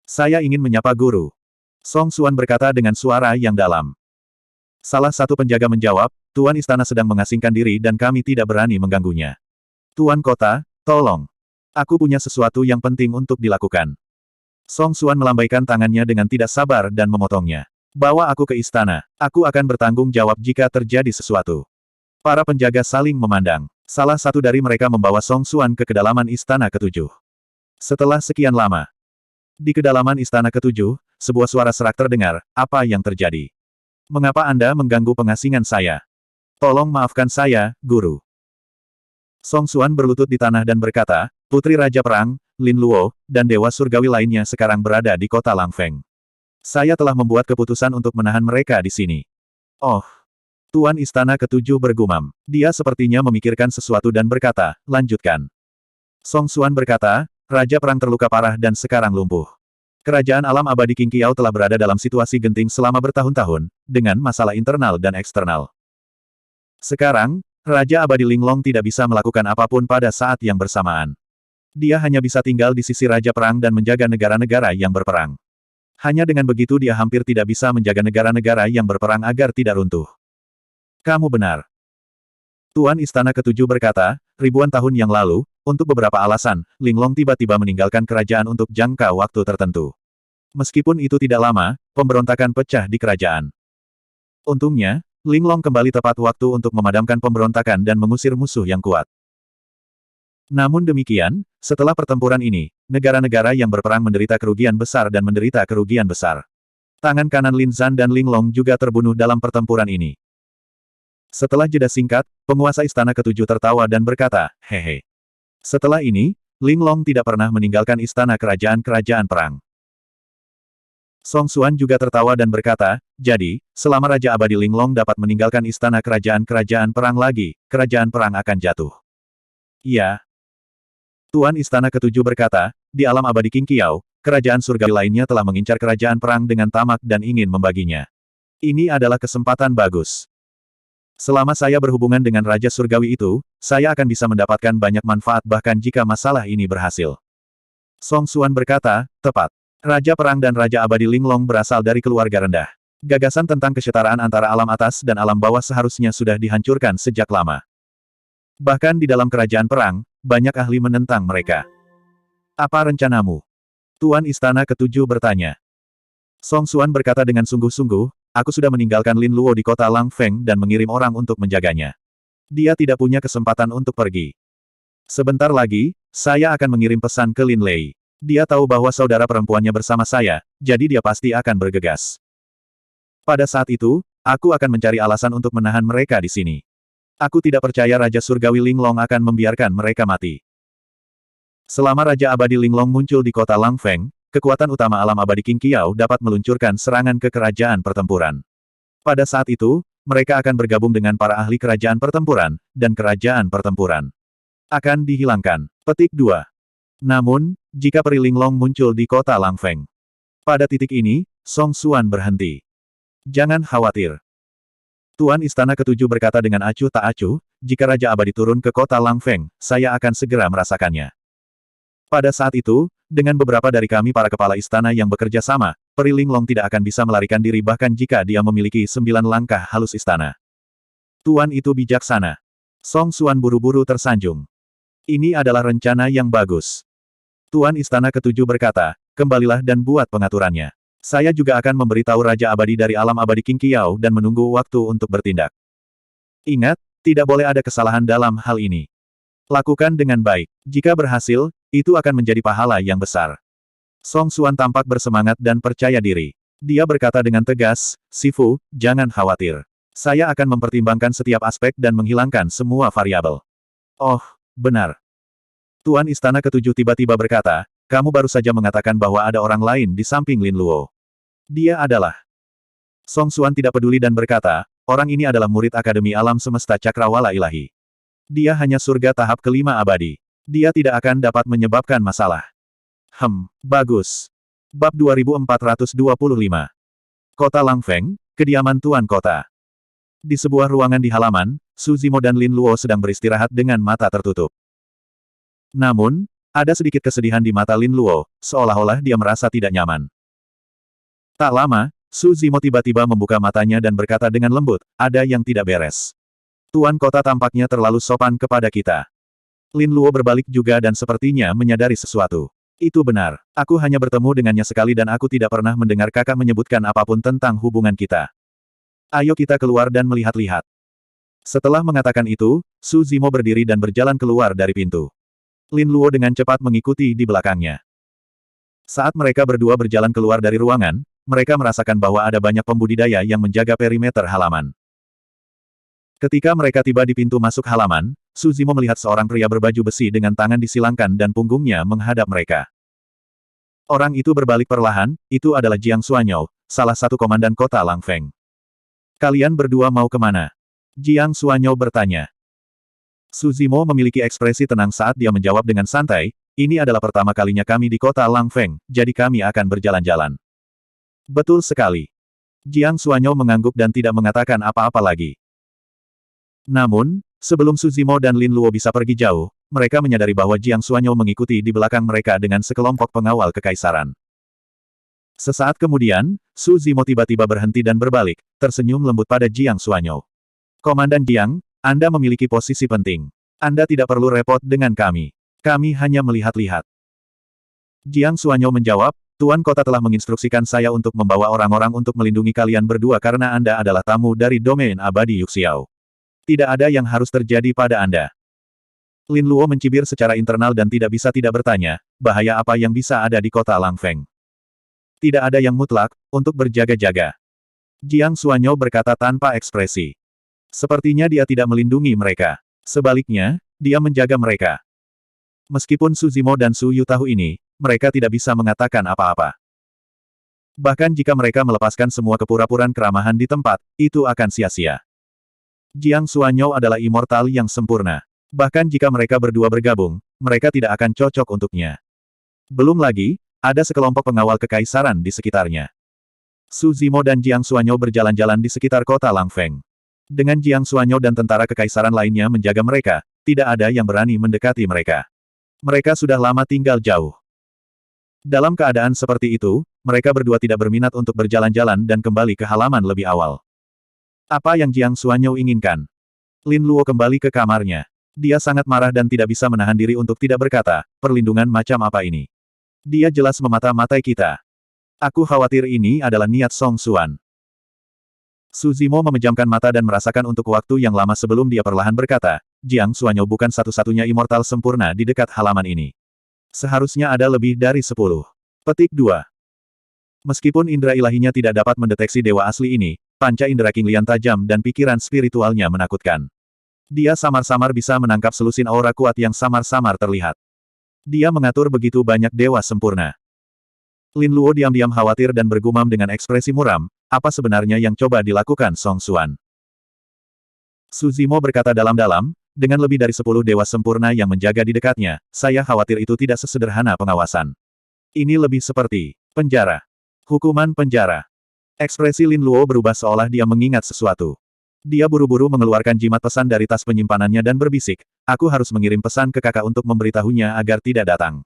"Saya ingin menyapa guru." Song Xuan berkata dengan suara yang dalam. Salah satu penjaga menjawab, "Tuan Istana sedang mengasingkan diri dan kami tidak berani mengganggunya." "Tuan Kota, tolong. Aku punya sesuatu yang penting untuk dilakukan." Song Xuan melambaikan tangannya dengan tidak sabar dan memotongnya. "Bawa aku ke istana. Aku akan bertanggung jawab jika terjadi sesuatu." Para penjaga saling memandang. Salah satu dari mereka membawa Song Xuan ke kedalaman istana ketujuh. Setelah sekian lama, di kedalaman istana ketujuh, sebuah suara serak terdengar, apa yang terjadi? Mengapa Anda mengganggu pengasingan saya? Tolong maafkan saya, Guru. Song Xuan berlutut di tanah dan berkata, Putri Raja Perang, Lin Luo, dan Dewa Surgawi lainnya sekarang berada di kota Langfeng. Saya telah membuat keputusan untuk menahan mereka di sini. Oh. Tuan Istana Ketujuh bergumam. Dia sepertinya memikirkan sesuatu dan berkata, lanjutkan. Song Xuan berkata, Raja Perang terluka parah dan sekarang lumpuh. Kerajaan alam abadi King Qiao telah berada dalam situasi genting selama bertahun-tahun, dengan masalah internal dan eksternal. Sekarang, Raja Abadi Linglong tidak bisa melakukan apapun pada saat yang bersamaan. Dia hanya bisa tinggal di sisi Raja Perang dan menjaga negara-negara yang berperang. Hanya dengan begitu dia hampir tidak bisa menjaga negara-negara yang berperang agar tidak runtuh. Kamu benar. Tuan Istana Ketujuh berkata, ribuan tahun yang lalu, untuk beberapa alasan, Linglong tiba-tiba meninggalkan kerajaan untuk jangka waktu tertentu. Meskipun itu tidak lama, pemberontakan pecah di kerajaan. Untungnya, Linglong kembali tepat waktu untuk memadamkan pemberontakan dan mengusir musuh yang kuat. Namun demikian, setelah pertempuran ini, negara-negara yang berperang menderita kerugian besar dan menderita kerugian besar. Tangan kanan Lin Zan dan Linglong juga terbunuh dalam pertempuran ini. Setelah jeda singkat, penguasa Istana Ketujuh tertawa dan berkata, hehe. Setelah ini, Linglong tidak pernah meninggalkan istana kerajaan-kerajaan perang. Song Xuan juga tertawa dan berkata, jadi, selama Raja Abadi Linglong dapat meninggalkan istana kerajaan-kerajaan perang lagi, kerajaan perang akan jatuh. Iya. Tuan Istana Ketujuh berkata, di alam abadi King Qiao, kerajaan surgawi lainnya telah mengincar kerajaan perang dengan tamak dan ingin membaginya. Ini adalah kesempatan bagus. Selama saya berhubungan dengan Raja Surgawi itu, saya akan bisa mendapatkan banyak manfaat bahkan jika masalah ini berhasil. Song Xuan berkata, tepat. Raja Perang dan Raja Abadi Linglong berasal dari keluarga rendah. Gagasan tentang kesetaraan antara alam atas dan alam bawah seharusnya sudah dihancurkan sejak lama. Bahkan di dalam kerajaan perang, banyak ahli menentang mereka. Apa rencanamu? Tuan Istana Ketujuh bertanya. Song Xuan berkata dengan sungguh-sungguh, aku sudah meninggalkan Lin Luo di kota Langfeng dan mengirim orang untuk menjaganya. Dia tidak punya kesempatan untuk pergi. Sebentar lagi, saya akan mengirim pesan ke Lin Lei. Dia tahu bahwa saudara perempuannya bersama saya, jadi dia pasti akan bergegas. Pada saat itu, aku akan mencari alasan untuk menahan mereka di sini. Aku tidak percaya Raja Surgawi Linglong akan membiarkan mereka mati. Selama Raja Abadi Linglong muncul di kota Langfeng, kekuatan utama alam abadi King Qiao dapat meluncurkan serangan ke kerajaan pertempuran. Pada saat itu, mereka akan bergabung dengan para ahli kerajaan pertempuran, dan kerajaan pertempuran akan dihilangkan. Petik 2. Namun, jika Peri Linglong muncul di kota Langfeng. Pada titik ini, Song Xuan berhenti. Jangan khawatir. Tuan Istana Ketujuh berkata dengan acuh tak acuh, jika Raja Abadi turun ke kota Langfeng, saya akan segera merasakannya. Pada saat itu, dengan beberapa dari kami para kepala istana yang bekerja sama, Peri Linglong tidak akan bisa melarikan diri bahkan jika dia memiliki 9 langkah halus istana. Tuan itu bijaksana. Song Xuan buru-buru tersanjung. Ini adalah rencana yang bagus. Tuan Istana Ketujuh berkata, kembalilah dan buat pengaturannya. Saya juga akan memberitahu Raja Abadi dari alam abadi King Qiao dan menunggu waktu untuk bertindak. Ingat, tidak boleh ada kesalahan dalam hal ini. Lakukan dengan baik. Jika berhasil, itu akan menjadi pahala yang besar. Song Xuan tampak bersemangat dan percaya diri. Dia berkata dengan tegas, Sifu, jangan khawatir. Saya akan mempertimbangkan setiap aspek dan menghilangkan semua variabel. Oh, benar. Tuan Istana Ketujuh tiba-tiba berkata, kamu baru saja mengatakan bahwa ada orang lain di samping Lin Luo. Dia adalah. Song Xuan tidak peduli dan berkata, orang ini adalah murid Akademi Alam Semesta Cakrawala Ilahi. Dia hanya surga tahap kelima abadi. Dia tidak akan dapat menyebabkan masalah. Bagus. Bab 2425. Kota Langfeng, kediaman Tuan Kota. Di sebuah ruangan di halaman, Su Zimo dan Lin Luo sedang beristirahat dengan mata tertutup. Namun, ada sedikit kesedihan di mata Lin Luo, seolah-olah dia merasa tidak nyaman. Tak lama, Su Zimo tiba-tiba membuka matanya dan berkata dengan lembut, ada yang tidak beres. Tuan Kota tampaknya terlalu sopan kepada kita. Lin Luo berbalik juga dan sepertinya menyadari sesuatu. Itu benar, aku hanya bertemu dengannya sekali dan aku tidak pernah mendengar kakak menyebutkan apapun tentang hubungan kita. Ayo kita keluar dan melihat-lihat. Setelah mengatakan itu, Su Zimo berdiri dan berjalan keluar dari pintu. Lin Luo dengan cepat mengikuti di belakangnya. Saat mereka berdua berjalan keluar dari ruangan, mereka merasakan bahwa ada banyak pembudidaya yang menjaga perimeter halaman. Ketika mereka tiba di pintu masuk halaman, Su Zimo melihat seorang pria berbaju besi dengan tangan disilangkan dan punggungnya menghadap mereka. Orang itu berbalik perlahan, itu adalah Jiang Xuanyou, salah satu komandan kota Langfeng. Kalian berdua mau kemana? Jiang Xuanyou bertanya. Su Zimo memiliki ekspresi tenang saat dia menjawab dengan santai, ini adalah pertama kalinya kami di kota Langfeng, jadi kami akan berjalan-jalan. Betul sekali. Jiang Xuanyou mengangguk dan tidak mengatakan apa-apa lagi. Namun, sebelum Su Zimo dan Lin Luo bisa pergi jauh, mereka menyadari bahwa Jiang Xuanyou mengikuti di belakang mereka dengan sekelompok pengawal kekaisaran. Sesaat kemudian, Su Zimo tiba-tiba berhenti dan berbalik, tersenyum lembut pada Jiang Xuanyou. Komandan Jiang, Anda memiliki posisi penting. Anda tidak perlu repot dengan kami. Kami hanya melihat-lihat. Jiang Xuanyou menjawab, Tuan Kota telah menginstruksikan saya untuk membawa orang-orang untuk melindungi kalian berdua karena Anda adalah tamu dari domain abadi Yuxiao. Tidak ada yang harus terjadi pada Anda. Lin Luo mencibir secara internal dan tidak bisa tidak bertanya, bahaya apa yang bisa ada di kota Langfeng. Tidak ada yang mutlak, untuk berjaga-jaga. Jiang Xuanyou berkata tanpa ekspresi. Sepertinya dia tidak melindungi mereka. Sebaliknya, dia menjaga mereka. Meskipun Su Zimo dan Su Yu tahu ini, mereka tidak bisa mengatakan apa-apa. Bahkan jika mereka melepaskan semua kepura-puraan keramahan di tempat, itu akan sia-sia. Jiang Xuanyou adalah immortal yang sempurna. Bahkan jika mereka berdua bergabung, mereka tidak akan cocok untuknya. Belum lagi, ada sekelompok pengawal kekaisaran di sekitarnya. Su Zimo dan Jiang Xuanyou berjalan-jalan di sekitar kota Langfeng. Dengan Jiang Xuanyou dan tentara kekaisaran lainnya menjaga mereka, tidak ada yang berani mendekati mereka. Mereka sudah lama tinggal jauh. Dalam keadaan seperti itu, mereka berdua tidak berminat untuk berjalan-jalan dan kembali ke halaman lebih awal. Apa yang Jiang Xuanyou inginkan? Lin Luo kembali ke kamarnya. Dia sangat marah dan tidak bisa menahan diri untuk tidak berkata, perlindungan macam apa ini? Dia jelas memata-matai kita. Aku khawatir ini adalah niat Song Xuan. Su Zimo memejamkan mata dan merasakan untuk waktu yang lama sebelum dia perlahan berkata, Jiang Xuanyou bukan satu-satunya immortal sempurna di dekat halaman ini. Seharusnya ada lebih dari 10. Petik 2. Meskipun indera ilahinya tidak dapat mendeteksi dewa asli ini, panca indera King Lian tajam dan pikiran spiritualnya menakutkan. Dia samar-samar bisa menangkap selusin aura kuat yang samar-samar terlihat. Dia mengatur begitu banyak dewa sempurna. Lin Luo diam-diam khawatir dan bergumam dengan ekspresi muram, apa sebenarnya yang coba dilakukan Song Xuan? Su Zimo berkata dalam-dalam, dengan lebih dari 10 dewa sempurna yang menjaga di dekatnya, saya khawatir itu tidak sesederhana pengawasan. Ini lebih seperti penjara. Hukuman penjara. Ekspresi Lin Luo berubah seolah dia mengingat sesuatu. Dia buru-buru mengeluarkan jimat pesan dari tas penyimpanannya dan berbisik, aku harus mengirim pesan ke kakak untuk memberitahunya agar tidak datang.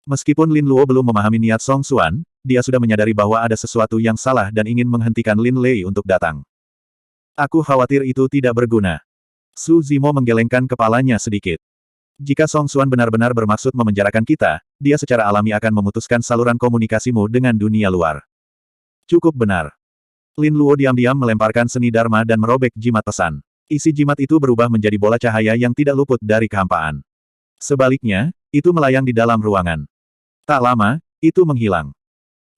Meskipun Lin Luo belum memahami niat Song Xuan, dia sudah menyadari bahwa ada sesuatu yang salah dan ingin menghentikan Lin Lei untuk datang. Aku khawatir itu tidak berguna. Su Zimo menggelengkan kepalanya sedikit. Jika Song Xuan benar-benar bermaksud memenjarakan kita, dia secara alami akan memutuskan saluran komunikasimu dengan dunia luar. Cukup benar. Lin Luo diam-diam melemparkan seni dharma dan merobek jimat pesan. Isi jimat itu berubah menjadi bola cahaya yang tidak luput dari kehampaan. Sebaliknya, itu melayang di dalam ruangan. Tak lama, itu menghilang.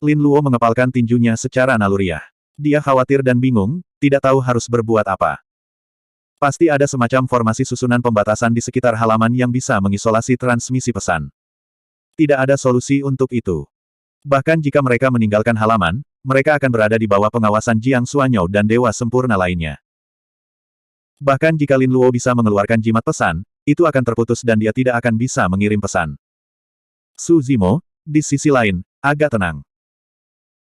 Lin Luo mengepalkan tinjunya secara naluriah. Dia khawatir dan bingung, tidak tahu harus berbuat apa. Pasti ada semacam formasi susunan pembatasan di sekitar halaman yang bisa mengisolasi transmisi pesan. Tidak ada solusi untuk itu. Bahkan jika mereka meninggalkan halaman, mereka akan berada di bawah pengawasan Jiang Xuanyou dan dewa sempurna lainnya. Bahkan jika Lin Luo bisa mengeluarkan jimat pesan, itu akan terputus dan dia tidak akan bisa mengirim pesan. Su Zimo, di sisi lain, agak tenang.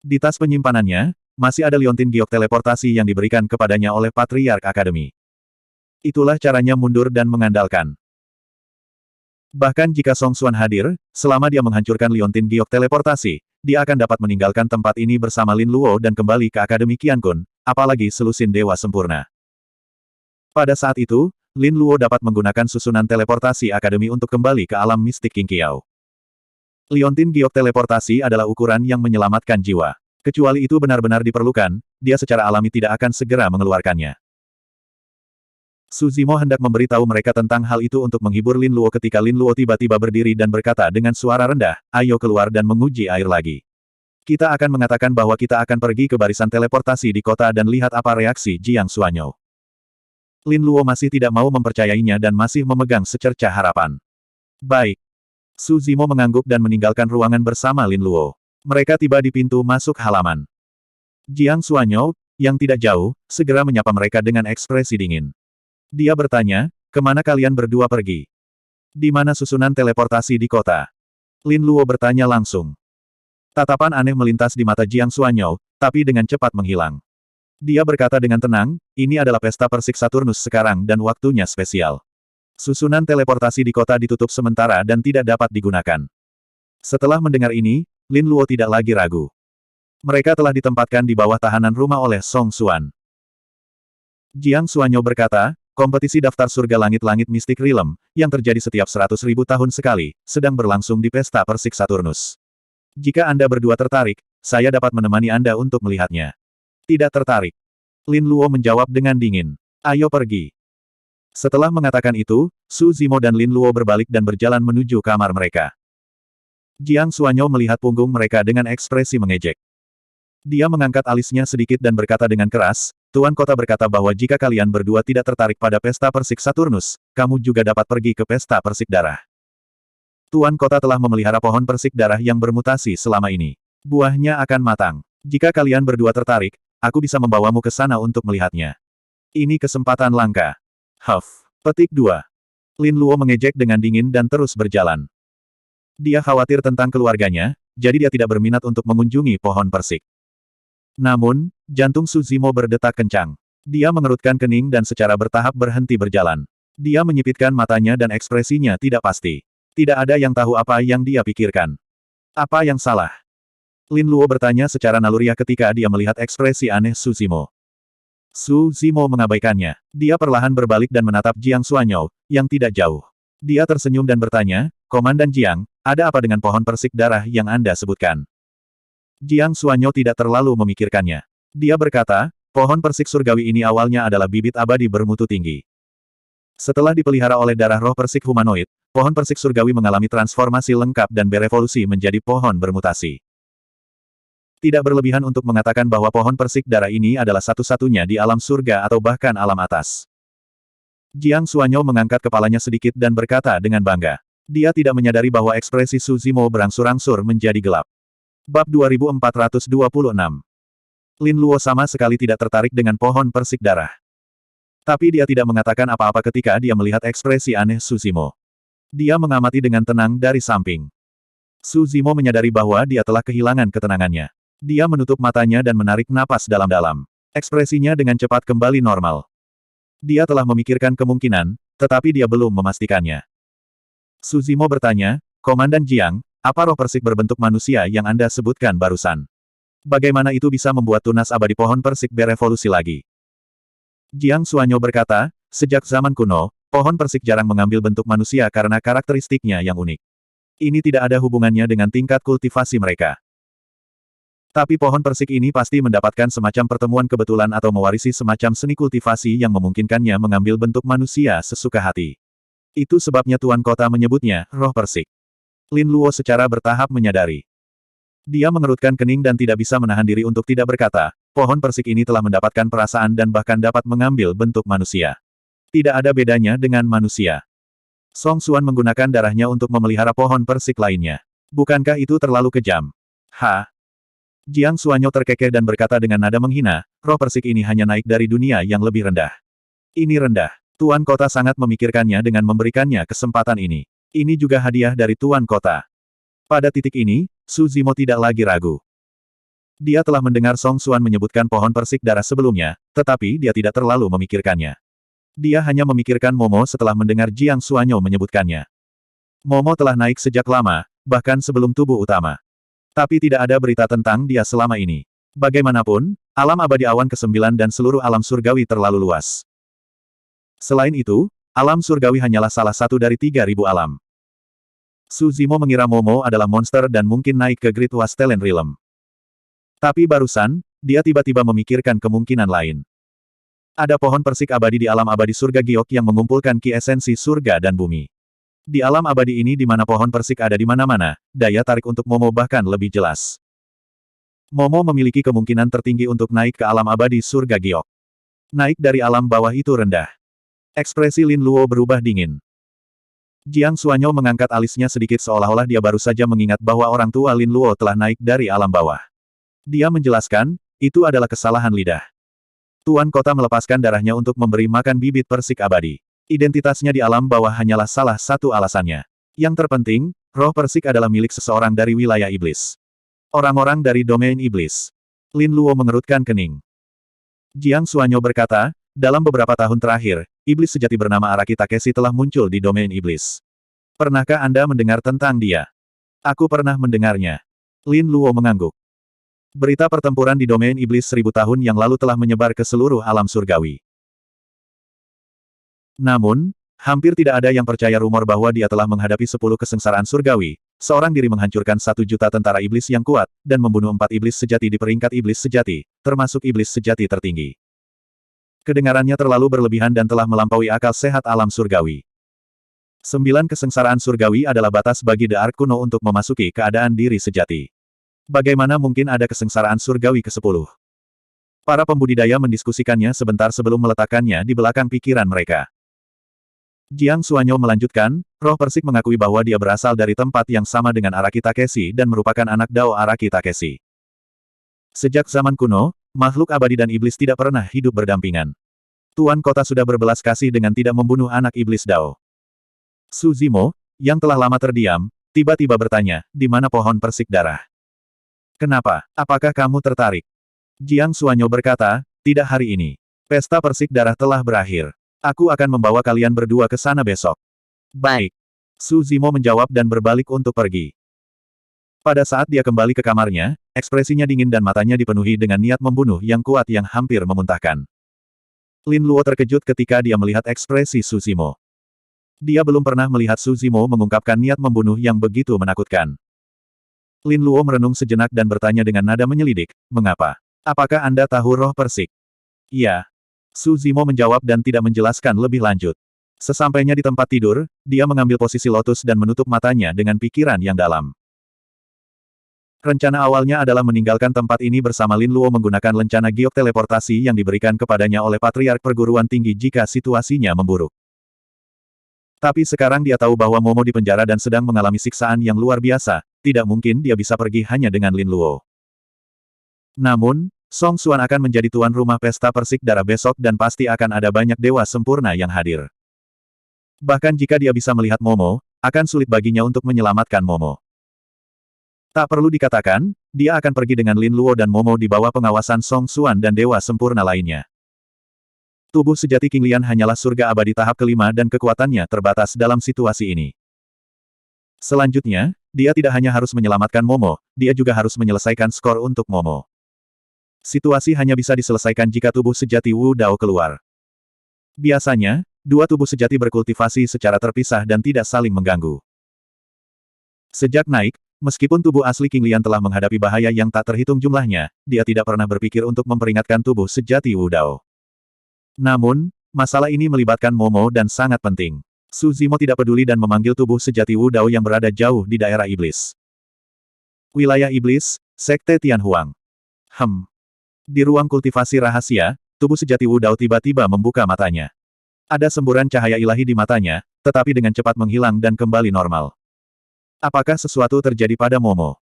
Di tas penyimpanannya, masih ada liontin giok teleportasi yang diberikan kepadanya oleh Patriark Akademi. Itulah caranya mundur dan mengandalkan. Bahkan jika Song Xuan hadir, selama dia menghancurkan liontin giok teleportasi, dia akan dapat meninggalkan tempat ini bersama Lin Luo dan kembali ke Akademi Qiankun, apalagi selusin dewa sempurna. Pada saat itu, Lin Luo dapat menggunakan susunan teleportasi Akademi untuk kembali ke alam mistik Qingqiao. Liontin giok teleportasi adalah ukuran yang menyelamatkan jiwa. Kecuali itu benar-benar diperlukan, dia secara alami tidak akan segera mengeluarkannya. Su Zimo hendak memberitahu mereka tentang hal itu untuk menghibur Lin Luo ketika Lin Luo tiba-tiba berdiri dan berkata dengan suara rendah, "Ayo keluar dan menguji air lagi. Kita akan mengatakan bahwa kita akan pergi ke barisan teleportasi di kota dan lihat apa reaksi Jiang Xuanyou." Lin Luo masih tidak mau mempercayainya dan masih memegang secercah harapan. Baik. Su Zimo mengangguk dan meninggalkan ruangan bersama Lin Luo. Mereka tiba di pintu masuk halaman. Jiang Xuanyou, yang tidak jauh, segera menyapa mereka dengan ekspresi dingin. Dia bertanya, "Kemana kalian berdua pergi? Di mana susunan teleportasi di kota?" Lin Luo bertanya langsung. Tatapan aneh melintas di mata Jiang Xuanyou, tapi dengan cepat menghilang. Dia berkata dengan tenang, "Ini adalah pesta persik Saturnus sekarang dan waktunya spesial. Susunan teleportasi di kota ditutup sementara dan tidak dapat digunakan." Setelah mendengar ini, Lin Luo tidak lagi ragu. Mereka telah ditempatkan di bawah tahanan rumah oleh Song Xuan. Jiang Xuanyou berkata, "Kompetisi daftar surga langit-langit Mystic Realm, yang terjadi setiap 100.000 tahun sekali, sedang berlangsung di pesta persik Saturnus. Jika Anda berdua tertarik, saya dapat menemani Anda untuk melihatnya." "Tidak tertarik." Lin Luo menjawab dengan dingin. "Ayo pergi." Setelah mengatakan itu, Su Zimo dan Lin Luo berbalik dan berjalan menuju kamar mereka. Jiang Xuanyou melihat punggung mereka dengan ekspresi mengejek. Dia mengangkat alisnya sedikit dan berkata dengan keras, "Tuan Kota berkata bahwa jika kalian berdua tidak tertarik pada pesta persik Saturnus, kamu juga dapat pergi ke pesta persik darah. Tuan Kota telah memelihara pohon persik darah yang bermutasi selama ini. Buahnya akan matang. Jika kalian berdua tertarik, aku bisa membawamu ke sana untuk melihatnya. Ini kesempatan langka." Huff. Petik 2. Lin Luo mengejek dengan dingin dan terus berjalan. Dia khawatir tentang keluarganya, jadi dia tidak berminat untuk mengunjungi pohon persik. Namun, jantung Su Zimo berdetak kencang. Dia mengerutkan kening dan secara bertahap berhenti berjalan. Dia menyipitkan matanya dan ekspresinya tidak pasti. Tidak ada yang tahu apa yang dia pikirkan. Apa yang salah? Lin Luo bertanya secara naluriah ketika dia melihat ekspresi aneh Su Zimo. Su Zimo mengabaikannya. Dia perlahan berbalik dan menatap Jiang Xuanyou, yang tidak jauh. Dia tersenyum dan bertanya, "Komandan Jiang, ada apa dengan pohon persik darah yang Anda sebutkan?" Jiang Xuanyou tidak terlalu memikirkannya. Dia berkata, "Pohon persik surgawi ini awalnya adalah bibit abadi bermutu tinggi. Setelah dipelihara oleh darah roh persik humanoid, pohon persik surgawi mengalami transformasi lengkap dan berevolusi menjadi pohon bermutasi. Tidak berlebihan untuk mengatakan bahwa pohon persik darah ini adalah satu-satunya di alam surga atau bahkan alam atas." Jiang Xuanyou mengangkat kepalanya sedikit dan berkata dengan bangga. Dia tidak menyadari bahwa ekspresi Su Zimo berangsur-angsur menjadi gelap. Bab 2426. Lin Luo sama sekali tidak tertarik dengan pohon persik darah. Tapi dia tidak mengatakan apa-apa ketika dia melihat ekspresi aneh Su Zimo. Dia mengamati dengan tenang dari samping. Su Zimo menyadari bahwa dia telah kehilangan ketenangannya. Dia menutup matanya dan menarik napas dalam-dalam. Ekspresinya dengan cepat kembali normal. Dia telah memikirkan kemungkinan, tetapi dia belum memastikannya. Su Zimo bertanya, "Komandan Jiang, apa roh persik berbentuk manusia yang Anda sebutkan barusan? Bagaimana itu bisa membuat tunas abadi pohon persik berevolusi lagi?" Jiang Xuanyou berkata, "Sejak zaman kuno, pohon persik jarang mengambil bentuk manusia karena karakteristiknya yang unik. Ini tidak ada hubungannya dengan tingkat kultivasi mereka. Tapi pohon persik ini pasti mendapatkan semacam pertemuan kebetulan atau mewarisi semacam seni kultivasi yang memungkinkannya mengambil bentuk manusia sesuka hati. Itu sebabnya Tuan Kota menyebutnya, roh persik." Lin Luo secara bertahap menyadari. Dia mengerutkan kening dan tidak bisa menahan diri untuk tidak berkata, pohon persik ini telah mendapatkan perasaan dan bahkan dapat mengambil bentuk manusia. Tidak ada bedanya dengan manusia. Song Xuan menggunakan darahnya untuk memelihara pohon persik lainnya. Bukankah itu terlalu kejam? Jiang Xuanyou terkekeh dan berkata dengan nada menghina, roh persik ini hanya naik dari dunia yang lebih rendah. Ini rendah. Tuan Kota sangat memikirkannya dengan memberikannya kesempatan ini. Ini juga hadiah dari Tuan Kota. Pada titik ini, Su Zimo tidak lagi ragu. Dia telah mendengar Song Xuan menyebutkan pohon persik darah sebelumnya, tetapi dia tidak terlalu memikirkannya. Dia hanya memikirkan Momo setelah mendengar Jiang Xuanyou menyebutkannya. Momo telah naik sejak lama, bahkan sebelum tubuh utama. Tapi tidak ada berita tentang dia selama ini. Bagaimanapun, alam abadi awan ke-9 dan seluruh alam surgawi terlalu luas. Selain itu, alam surgawi hanyalah salah satu dari 3.000 alam. Su Zimo mengira Momo adalah monster dan mungkin naik ke Great Wastelen Realm. Tapi barusan, dia tiba-tiba memikirkan kemungkinan lain. Ada pohon persik abadi di alam abadi surga giok yang mengumpulkan ki esensi surga dan bumi. Di alam abadi ini di mana pohon persik ada di mana-mana, daya tarik untuk Momo bahkan lebih jelas. Momo memiliki kemungkinan tertinggi untuk naik ke alam abadi surga giok. Naik dari alam bawah itu rendah. Ekspresi Lin Luo berubah dingin. Jiang Xuanyo mengangkat alisnya sedikit seolah-olah dia baru saja mengingat bahwa orang tua Lin Luo telah naik dari alam bawah. Dia menjelaskan, itu adalah kesalahan lidah. Tuan kota melepaskan darahnya untuk memberi makan bibit persik abadi. Identitasnya di alam bawah hanyalah salah satu alasannya. Yang terpenting, roh persik adalah milik seseorang dari wilayah iblis. Orang-orang dari domain iblis. Lin Luo mengerutkan kening. Jiang Xuanyo berkata, dalam beberapa tahun terakhir, iblis sejati bernama Araki Takeshi telah muncul di domain iblis. Pernahkah Anda mendengar tentang dia? Aku pernah mendengarnya. Lin Luo mengangguk. Berita pertempuran di domain iblis 1000 tahun yang lalu telah menyebar ke seluruh alam surgawi. Namun, hampir tidak ada yang percaya rumor bahwa dia telah menghadapi 10 kesengsaraan surgawi, seorang diri menghancurkan 1 juta tentara iblis yang kuat, dan membunuh 4 iblis sejati di peringkat iblis sejati, termasuk iblis sejati tertinggi. Kedengarannya terlalu berlebihan dan telah melampaui akal sehat alam surgawi. 9 kesengsaraan surgawi adalah batas bagi The Ark kuno untuk memasuki keadaan diri sejati. Bagaimana mungkin ada kesengsaraan surgawi ke-10? Para pembudidaya mendiskusikannya sebentar sebelum meletakkannya di belakang pikiran mereka. Jiang Xuanyo melanjutkan, roh persik mengakui bahwa dia berasal dari tempat yang sama dengan Araki Takeshi dan merupakan anak Dao Araki Takeshi. Sejak zaman kuno, makhluk abadi dan iblis tidak pernah hidup berdampingan. Tuan kota sudah berbelas kasih dengan tidak membunuh anak iblis Dao. Su Zimo, yang telah lama terdiam, tiba-tiba bertanya, di mana pohon persik darah? Kenapa? Apakah kamu tertarik? Jiang Xuanyo berkata, tidak hari ini. Pesta persik darah telah berakhir. Aku akan membawa kalian berdua ke sana besok. Baik. Su Zimo menjawab dan berbalik untuk pergi. Pada saat dia kembali ke kamarnya, ekspresinya dingin dan matanya dipenuhi dengan niat membunuh yang kuat yang hampir memuntahkan. Lin Luo terkejut ketika dia melihat ekspresi Su Zimo. Dia belum pernah melihat Su Zimo mengungkapkan niat membunuh yang begitu menakutkan. Lin Luo merenung sejenak dan bertanya dengan nada menyelidik, mengapa? Apakah Anda tahu roh persik? Iya. Su Zimo menjawab dan tidak menjelaskan lebih lanjut. Sesampainya di tempat tidur, dia mengambil posisi lotus dan menutup matanya dengan pikiran yang dalam. Rencana awalnya adalah meninggalkan tempat ini bersama Lin Luo menggunakan lencana giok teleportasi yang diberikan kepadanya oleh Patriark Perguruan Tinggi jika situasinya memburuk. Tapi sekarang dia tahu bahwa Momo di penjara dan sedang mengalami siksaan yang luar biasa, tidak mungkin dia bisa pergi hanya dengan Lin Luo. Namun, Song Xuan akan menjadi tuan rumah pesta persik darah besok dan pasti akan ada banyak dewa sempurna yang hadir. Bahkan jika dia bisa melihat Momo, akan sulit baginya untuk menyelamatkan Momo. Tak perlu dikatakan, dia akan pergi dengan Lin Luo dan Momo di bawah pengawasan Song Xuan dan dewa sempurna lainnya. Tubuh sejati King Lian hanyalah surga abadi tahap kelima dan kekuatannya terbatas dalam situasi ini. Selanjutnya, dia tidak hanya harus menyelamatkan Momo, dia juga harus menyelesaikan skor untuk Momo. Situasi hanya bisa diselesaikan jika tubuh sejati Wu Dao keluar. Biasanya, dua tubuh sejati berkultivasi secara terpisah dan tidak saling mengganggu. Sejak naik, meskipun tubuh asli King Lian telah menghadapi bahaya yang tak terhitung jumlahnya, dia tidak pernah berpikir untuk memperingatkan tubuh sejati Wu Dao. Namun, masalah ini melibatkan Momo dan sangat penting. Su Zimo tidak peduli dan memanggil tubuh sejati Wu Dao yang berada jauh di daerah iblis. Wilayah iblis, Sekte Tianhuang. Di ruang kultivasi rahasia, tubuh sejati Wu Dao tiba-tiba membuka matanya. Ada semburan cahaya ilahi di matanya, tetapi dengan cepat menghilang dan kembali normal. Apakah sesuatu terjadi pada Momo?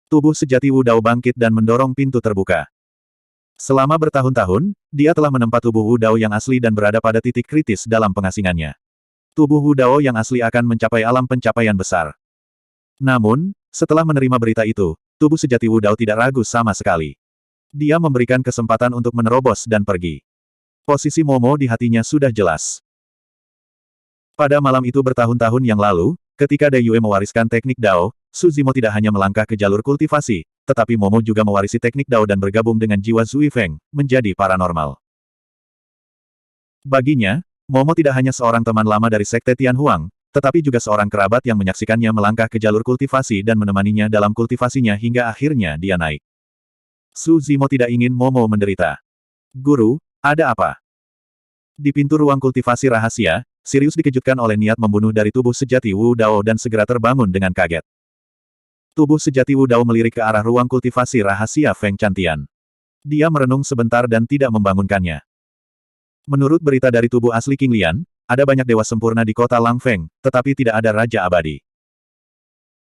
Tubuh sejati Wu Dao bangkit dan mendorong pintu terbuka. Selama bertahun-tahun, dia telah menempa tubuh Wu Dao yang asli dan berada pada titik kritis dalam pengasingannya. Tubuh Wu Dao yang asli akan mencapai alam pencapaian besar. Namun, setelah menerima berita itu, tubuh sejati Wu Dao tidak ragu sama sekali. Dia memberikan kesempatan untuk menerobos dan pergi. Posisi Momo di hatinya sudah jelas. Pada malam itu bertahun-tahun yang lalu, ketika Dai Yue mewariskan teknik Dao, Su Zimo tidak hanya melangkah ke jalur kultivasi, tetapi Momo juga mewarisi teknik Dao dan bergabung dengan jiwa Zui Feng, menjadi paranormal. Baginya, Momo tidak hanya seorang teman lama dari Sekte Tianhuang, tetapi juga seorang kerabat yang menyaksikannya melangkah ke jalur kultivasi dan menemaninya dalam kultivasinya hingga akhirnya dia naik. Su Zimo tidak ingin Momo menderita. Guru, ada apa? Di pintu ruang kultivasi rahasia, Sirius dikejutkan oleh niat membunuh dari tubuh sejati Wu Dao dan segera terbangun dengan kaget. Tubuh sejati Wu Dao melirik ke arah ruang kultivasi rahasia Feng Chantian. Dia merenung sebentar dan tidak membangunkannya. Menurut berita dari tubuh asli King Lian, ada banyak dewa sempurna di kota Langfeng, tetapi tidak ada Raja Abadi.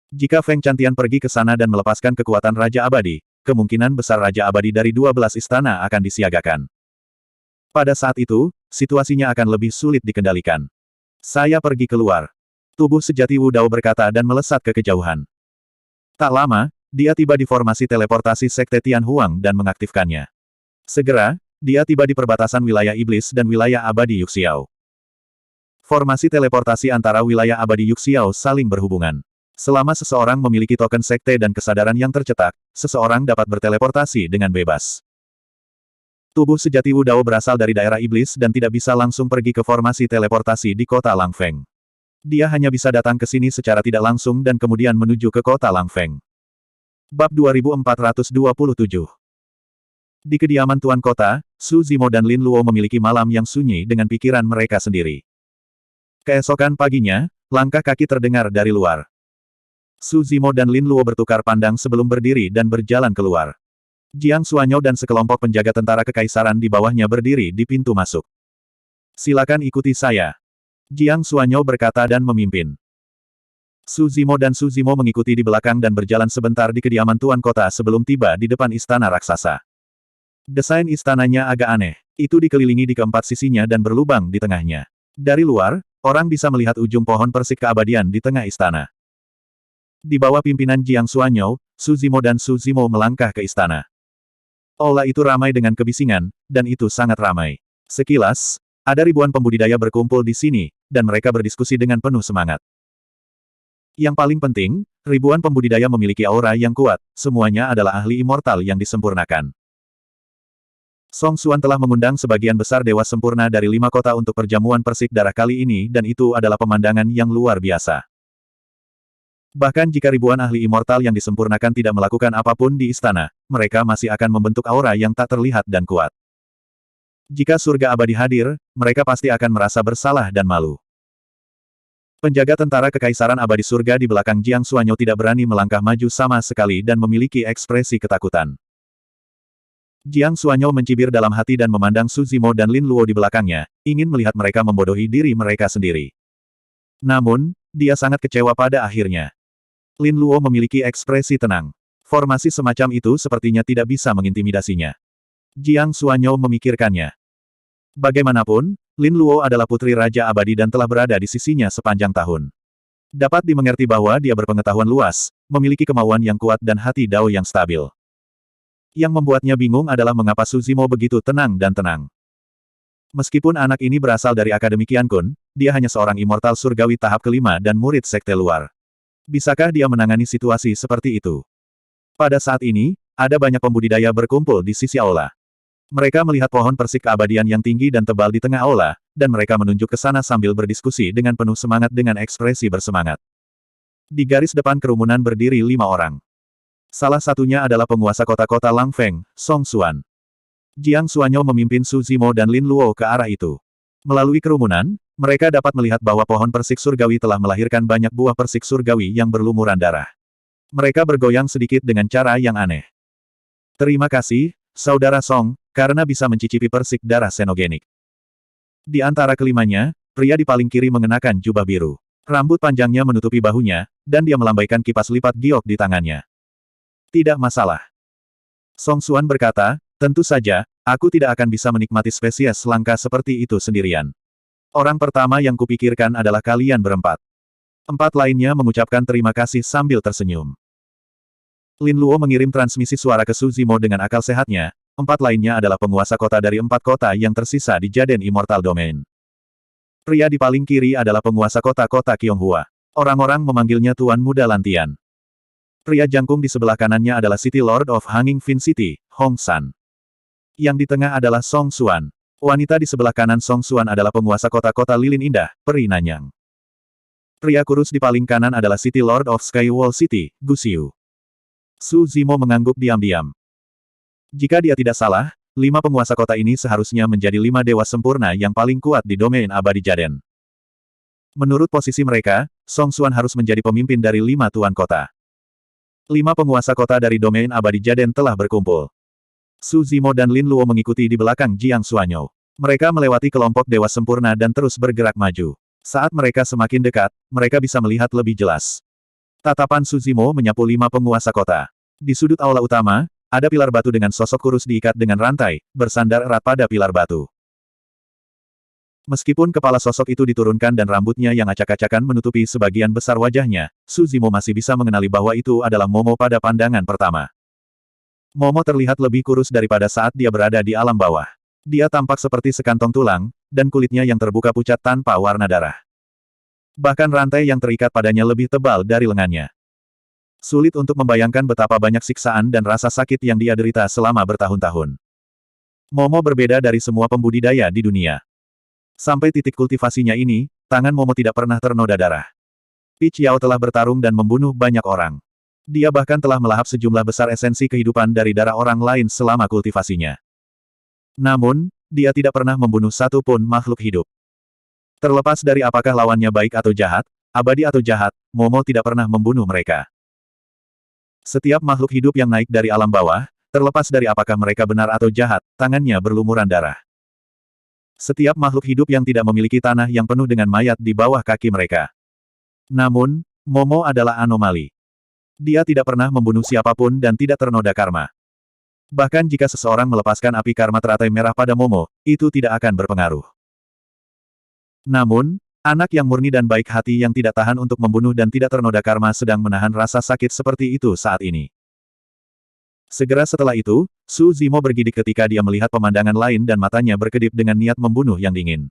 Jika Feng Chantian pergi ke sana dan melepaskan kekuatan Raja Abadi, kemungkinan besar Raja Abadi dari 12 istana akan disiagakan. Pada saat itu, situasinya akan lebih sulit dikendalikan. Saya pergi keluar. Tubuh sejati Wu Dao berkata dan melesat ke kejauhan. Tak lama, dia tiba di formasi teleportasi Sekte Tian Huang dan mengaktifkannya. Segera, dia tiba di perbatasan wilayah iblis dan wilayah abadi Yuxiao. Formasi teleportasi antara wilayah abadi Yuxiao saling berhubungan. Selama seseorang memiliki token sekte dan kesadaran yang tercetak, seseorang dapat berteleportasi dengan bebas. Tubuh sejati Wu Dao berasal dari daerah iblis dan tidak bisa langsung pergi ke formasi teleportasi di kota Langfeng. Dia hanya bisa datang ke sini secara tidak langsung dan kemudian menuju ke kota Langfeng. Bab 2427. Di kediaman Tuan Kota, Su Zimo dan Lin Luo memiliki malam yang sunyi dengan pikiran mereka sendiri. Keesokan paginya, langkah kaki terdengar dari luar. Su Zimo dan Lin Luo bertukar pandang sebelum berdiri dan berjalan keluar. Jiang Xuanyou dan sekelompok penjaga tentara kekaisaran di bawahnya berdiri di pintu masuk. Silakan ikuti saya. Jiang Xuanyou berkata dan memimpin. Su Zimo dan Su Zimo mengikuti di belakang dan berjalan sebentar di kediaman Tuan Kota sebelum tiba di depan istana raksasa. Desain istananya agak aneh. Itu dikelilingi di keempat sisinya dan berlubang di tengahnya. Dari luar, orang bisa melihat ujung pohon persik keabadian di tengah istana. Di bawah pimpinan Jiang Xuanyou, Su Zimo dan Su Zimo melangkah ke istana. Aula itu ramai dengan kebisingan, dan itu sangat ramai. Sekilas, ada ribuan pembudidaya berkumpul di sini, dan mereka berdiskusi dengan penuh semangat. Yang paling penting, ribuan pembudidaya memiliki aura yang kuat, semuanya adalah ahli immortal yang disempurnakan. Song Xuan telah mengundang sebagian besar dewa sempurna dari 5 kota untuk perjamuan persik darah kali ini dan itu adalah pemandangan yang luar biasa. Bahkan jika ribuan ahli immortal yang disempurnakan tidak melakukan apapun di istana, mereka masih akan membentuk aura yang tak terlihat dan kuat. Jika surga abadi hadir, mereka pasti akan merasa bersalah dan malu. Penjaga tentara kekaisaran abadi surga di belakang Jiang Xuanyou tidak berani melangkah maju sama sekali dan memiliki ekspresi ketakutan. Jiang Xuanyou mencibir dalam hati dan memandang Su Zimo dan Lin Luo di belakangnya, ingin melihat mereka membodohi diri mereka sendiri. Namun, dia sangat kecewa pada akhirnya. Lin Luo memiliki ekspresi tenang. Formasi semacam itu sepertinya tidak bisa mengintimidasinya. Jiang Xuanyou memikirkannya. Bagaimanapun, Lin Luo adalah putri Raja Abadi dan telah berada di sisinya sepanjang tahun. Dapat dimengerti bahwa dia berpengetahuan luas, memiliki kemauan yang kuat dan hati Dao yang stabil. Yang membuatnya bingung adalah mengapa Su Zimo begitu tenang dan tenang. Meskipun anak ini berasal dari Akademi Qiankun, dia hanya seorang immortal surgawi tahap kelima dan murid sekte luar. Bisakah dia menangani situasi seperti itu? Pada saat ini, ada banyak pembudidaya berkumpul di sisi aula. Mereka melihat pohon persik keabadian yang tinggi dan tebal di tengah aula, dan mereka menunjuk ke sana sambil berdiskusi dengan penuh semangat dengan ekspresi bersemangat. Di garis depan kerumunan berdiri 5 orang. Salah satunya adalah penguasa kota-kota Langfeng, Song Xuan. Jiang Xuanyou memimpin Su Zimo dan Lin Luo ke arah itu. Melalui kerumunan, mereka dapat melihat bahwa pohon persik surgawi telah melahirkan banyak buah persik surgawi yang berlumuran darah. Mereka bergoyang sedikit dengan cara yang aneh. Terima kasih, Saudara Song, karena bisa mencicipi persik darah senogenik. Di antara kelimanya, pria di paling kiri mengenakan jubah biru. Rambut panjangnya menutupi bahunya, dan dia melambaikan kipas lipat giok di tangannya. Tidak masalah. Song Xuan berkata, tentu saja, aku tidak akan bisa menikmati spesies langka seperti itu sendirian. Orang pertama yang kupikirkan adalah kalian berempat. 4 lainnya mengucapkan terima kasih sambil tersenyum. Lin Luo mengirim transmisi suara ke Su Zimo dengan akal sehatnya, 4 lainnya adalah penguasa kota dari 4 kota yang tersisa di Jaden Immortal Domain. Pria di paling kiri adalah penguasa kota-kota Qianghua. Orang-orang memanggilnya Tuan Muda Lantian. Pria jangkung di sebelah kanannya adalah City Lord of Hanging Fin City, Hong San. Yang di tengah adalah Song Xuan. Wanita di sebelah kanan Song Xuan adalah penguasa kota-kota Lilin Indah, Peri Nanyang. Pria kurus di paling kanan adalah City Lord of Sky Wall City, Gu Xiu. Su Zimo mengangguk diam-diam. Jika dia tidak salah, 5 penguasa kota ini seharusnya menjadi 5 dewa sempurna yang paling kuat di domain abadi Jaden. Menurut posisi mereka, Song Xuan harus menjadi pemimpin dari 5 tuan kota. 5 penguasa kota dari domain abadi Jaden telah berkumpul. Su Zimo dan Lin Luo mengikuti di belakang Jiang Xuanyou. Mereka melewati kelompok dewa sempurna dan terus bergerak maju. Saat mereka semakin dekat, mereka bisa melihat lebih jelas. Tatapan Su Zimo menyapu 5 penguasa kota. Di sudut aula utama, ada pilar batu dengan sosok kurus diikat dengan rantai, bersandar erat pada pilar batu. Meskipun kepala sosok itu diturunkan dan rambutnya yang acak-acakan menutupi sebagian besar wajahnya, Su Zimo masih bisa mengenali bahwa itu adalah Momo pada pandangan pertama. Momo terlihat lebih kurus daripada saat dia berada di alam bawah. Dia tampak seperti sekantong tulang, dan kulitnya yang terbuka pucat tanpa warna darah. Bahkan rantai yang terikat padanya lebih tebal dari lengannya. Sulit untuk membayangkan betapa banyak siksaan dan rasa sakit yang dia derita selama bertahun-tahun. Momo berbeda dari semua pembudidaya di dunia. Sampai titik kultivasinya ini, tangan Momo tidak pernah ternoda darah. Pi Qiao telah bertarung dan membunuh banyak orang. Dia bahkan telah melahap sejumlah besar esensi kehidupan dari darah orang lain selama kultivasinya. Namun, dia tidak pernah membunuh satu pun makhluk hidup. Terlepas dari apakah lawannya baik atau jahat, abadi atau jahat, Momo tidak pernah membunuh mereka. Setiap makhluk hidup yang naik dari alam bawah, terlepas dari apakah mereka benar atau jahat, tangannya berlumuran darah. Setiap makhluk hidup yang tidak memiliki tanah yang penuh dengan mayat di bawah kaki mereka. Namun, Momo adalah anomali. Dia tidak pernah membunuh siapapun dan tidak ternoda karma. Bahkan jika seseorang melepaskan api karma teratai merah pada Momo, itu tidak akan berpengaruh. Namun, anak yang murni dan baik hati yang tidak tahan untuk membunuh dan tidak ternoda karma sedang menahan rasa sakit seperti itu saat ini. Segera setelah itu, Su Zimo bergidik ketika dia melihat pemandangan lain dan matanya berkedip dengan niat membunuh yang dingin.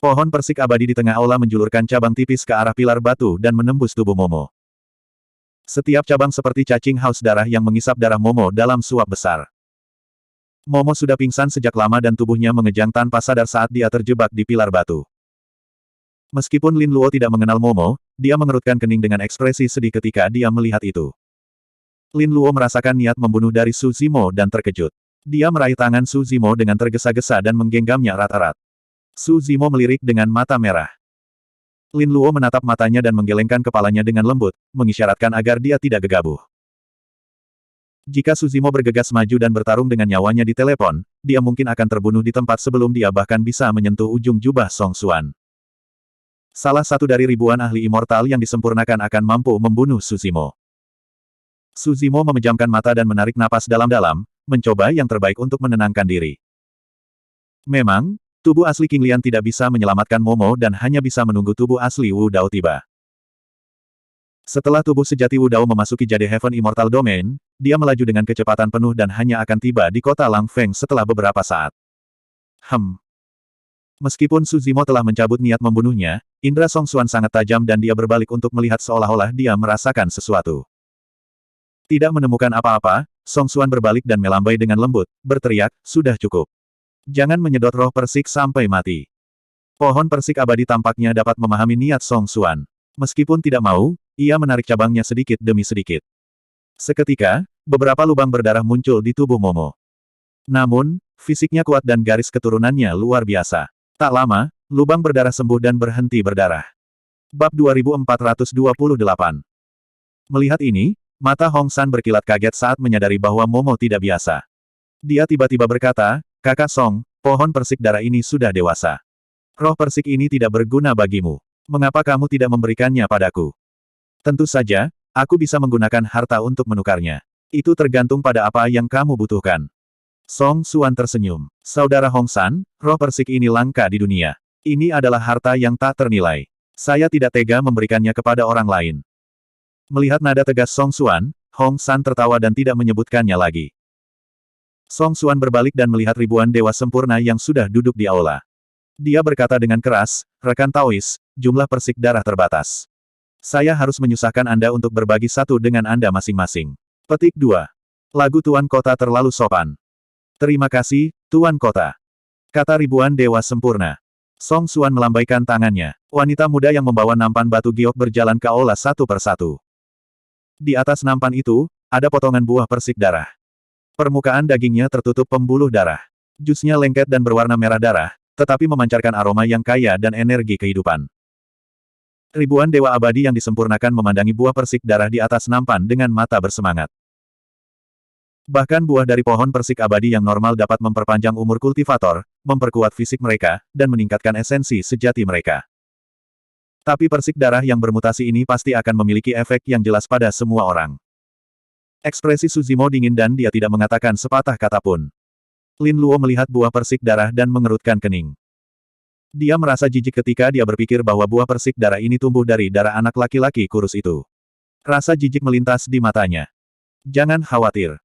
Pohon persik abadi di tengah aula menjulurkan cabang tipis ke arah pilar batu dan menembus tubuh Momo. Setiap cabang seperti cacing haus darah yang mengisap darah Momo dalam suap besar. Momo sudah pingsan sejak lama dan tubuhnya mengejang tanpa sadar saat dia terjebak di pilar batu. Meskipun Lin Luo tidak mengenal Momo, dia mengerutkan kening dengan ekspresi sedih ketika dia melihat itu. Lin Luo merasakan niat membunuh dari Su Zimo dan terkejut. Dia meraih tangan Su Zimo dengan tergesa-gesa dan menggenggamnya erat-erat. Su Zimo melirik dengan mata merah. Lin Luo menatap matanya dan menggelengkan kepalanya dengan lembut, mengisyaratkan agar dia tidak gegabah. Jika Su Zimo bergegas maju dan bertarung dengan nyawanya di telepon, dia mungkin akan terbunuh di tempat sebelum dia bahkan bisa menyentuh ujung jubah Song Xuan. Salah satu dari ribuan ahli immortal yang disempurnakan akan mampu membunuh Su Zimo. Su Zimo memejamkan mata dan menarik napas dalam-dalam, mencoba yang terbaik untuk menenangkan diri. Memang, tubuh asli King Lian tidak bisa menyelamatkan Momo dan hanya bisa menunggu tubuh asli Wu Dao tiba. Setelah tubuh sejati Wu Dao memasuki Jade Heaven Immortal Domain, dia melaju dengan kecepatan penuh dan hanya akan tiba di kota Lang Feng setelah beberapa saat. Meskipun Su Zimo telah mencabut niat membunuhnya, indera Song Xuan sangat tajam dan dia berbalik untuk melihat seolah-olah dia merasakan sesuatu. Tidak menemukan apa-apa, Song Xuan berbalik dan melambai dengan lembut, berteriak, "Sudah cukup. Jangan menyedot roh persik sampai mati." Pohon persik abadi tampaknya dapat memahami niat Song Xuan. Meskipun tidak mau, ia menarik cabangnya sedikit demi sedikit. Seketika, beberapa lubang berdarah muncul di tubuh Momo. Namun, fisiknya kuat dan garis keturunannya luar biasa. Tak lama, lubang berdarah sembuh dan berhenti berdarah. Bab 2428. Melihat ini, mata Hong San berkilat kaget saat menyadari bahwa Momo tidak biasa. Dia tiba-tiba berkata, "Kakak Song, pohon persik darah ini sudah dewasa. Roh persik ini tidak berguna bagimu. Mengapa kamu tidak memberikannya padaku?" "Tentu saja, aku bisa menggunakan harta untuk menukarnya. Itu tergantung pada apa yang kamu butuhkan." Song Xuan tersenyum. "Saudara Hong San, roh persik ini langka di dunia. Ini adalah harta yang tak ternilai. Saya tidak tega memberikannya kepada orang lain." Melihat nada tegas Song Xuan, Hong San tertawa dan tidak menyebutkannya lagi. Song Xuan berbalik dan melihat ribuan dewa sempurna yang sudah duduk di aula. Dia berkata dengan keras, "Rekan Taois, jumlah persik darah terbatas. Saya harus menyusahkan Anda untuk berbagi satu dengan Anda masing-masing." Petik 2. Lagu Tuan Kota terlalu sopan. "Terima kasih, Tuan Kota," kata ribuan dewa sempurna. Song Xuan melambaikan tangannya. Wanita muda yang membawa nampan batu giok berjalan ke aula satu persatu. Di atas nampan itu, ada potongan buah persik darah. Permukaan dagingnya tertutup pembuluh darah. Jusnya lengket dan berwarna merah darah, tetapi memancarkan aroma yang kaya dan energi kehidupan. Ribuan dewa abadi yang disempurnakan memandangi buah persik darah di atas nampan dengan mata bersemangat. Bahkan buah dari pohon persik abadi yang normal dapat memperpanjang umur kultivator, memperkuat fisik mereka, dan meningkatkan esensi sejati mereka. Tapi persik darah yang bermutasi ini pasti akan memiliki efek yang jelas pada semua orang. Ekspresi Suzimo dingin dan dia tidak mengatakan sepatah kata pun. Lin Luo melihat buah persik darah dan mengerutkan kening. Dia merasa jijik ketika dia berpikir bahwa buah persik darah ini tumbuh dari darah anak laki-laki kurus itu. Rasa jijik melintas di matanya. Jangan khawatir.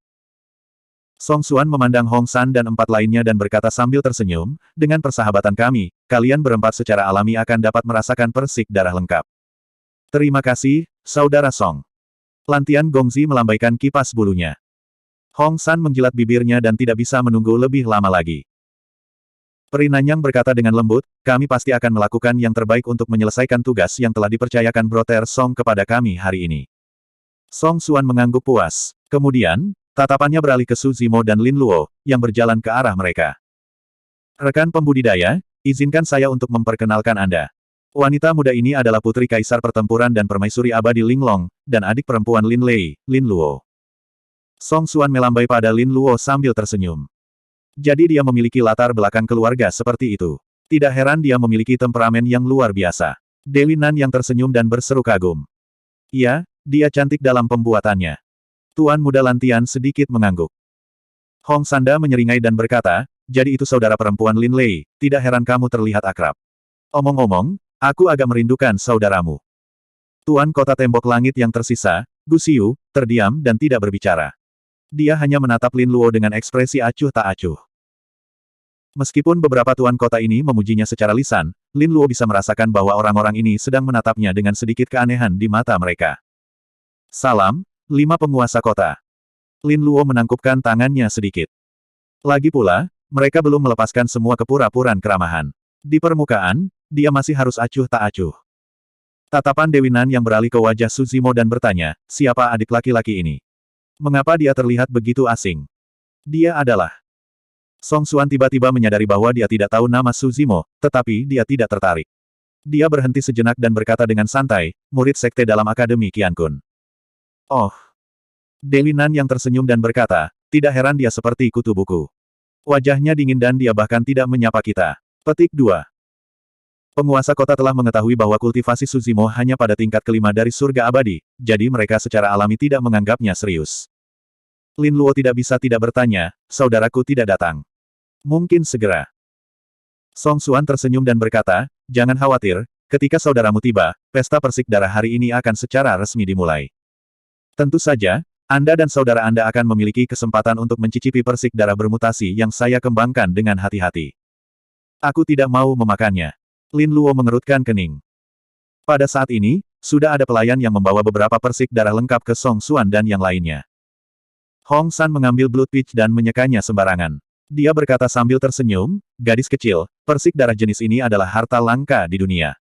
Song Xuan memandang Hong San dan 4 lainnya dan berkata sambil tersenyum, dengan persahabatan kami, kalian berempat secara alami akan dapat merasakan persik darah lengkap. Terima kasih, Saudara Song. Lantian Gongzi melambaikan kipas bulunya. Hong San menjilat bibirnya dan tidak bisa menunggu lebih lama lagi. Peri Nanyang berkata dengan lembut, kami pasti akan melakukan yang terbaik untuk menyelesaikan tugas yang telah dipercayakan Brother Song kepada kami hari ini. Song Xuan mengangguk puas. Kemudian, tatapannya beralih ke Su Zimo dan Lin Luo, yang berjalan ke arah mereka. Rekan pembudidaya, izinkan saya untuk memperkenalkan Anda. Wanita muda ini adalah putri kaisar pertempuran dan permaisuri abadi Ling Long, dan adik perempuan Lin Lei, Lin Luo. Song Xuan melambai pada Lin Luo sambil tersenyum. Jadi dia memiliki latar belakang keluarga seperti itu. Tidak heran dia memiliki temperamen yang luar biasa. Dewi Nan yang tersenyum dan berseru kagum. Iya, dia cantik dalam pembuatannya. Tuan muda Lantian sedikit mengangguk. Hong Sanda menyeringai dan berkata, jadi itu saudara perempuan Lin Lei, tidak heran kamu terlihat akrab. Omong-omong, aku agak merindukan saudaramu. Tuan kota tembok langit yang tersisa, Gu Xiu, terdiam dan tidak berbicara. Dia hanya menatap Lin Luo dengan ekspresi acuh tak acuh. Meskipun beberapa tuan kota ini memujinya secara lisan, Lin Luo bisa merasakan bahwa orang-orang ini sedang menatapnya dengan sedikit keanehan di mata mereka. Salam, 5 penguasa kota. Lin Luo menangkupkan tangannya sedikit. Lagi pula, mereka belum melepaskan semua kepura-puran keramahan. Di permukaan, dia masih harus acuh tak acuh. Tatapan Dewi Nan yang beralih ke wajah Su Zimo dan bertanya, siapa adik laki-laki ini? Mengapa dia terlihat begitu asing? Dia adalah... Song Xuan tiba-tiba menyadari bahwa dia tidak tahu nama Su Zimo, tetapi dia tidak tertarik. Dia berhenti sejenak dan berkata dengan santai, murid sekte dalam Akademi Qiankun. Oh. Dewi Nan yang tersenyum dan berkata, tidak heran dia seperti kutu buku. Wajahnya dingin dan dia bahkan tidak menyapa kita. Petik 2. Penguasa kota telah mengetahui bahwa kultivasi Su Zimo hanya pada tingkat kelima dari surga abadi, jadi mereka secara alami tidak menganggapnya serius. Lin Luo tidak bisa tidak bertanya, saudaraku tidak datang. Mungkin segera. Song Xuan tersenyum dan berkata, jangan khawatir, ketika saudaramu tiba, pesta persik darah hari ini akan secara resmi dimulai. Tentu saja, Anda dan saudara Anda akan memiliki kesempatan untuk mencicipi persik darah bermutasi yang saya kembangkan dengan hati-hati. Aku tidak mau memakannya. Lin Luo mengerutkan kening. Pada saat ini, sudah ada pelayan yang membawa beberapa persik darah lengkap ke Song Xuan dan yang lainnya. Hong San mengambil Blood Peach dan menyekanya sembarangan. Dia berkata sambil tersenyum, gadis kecil, persik darah jenis ini adalah harta langka di dunia.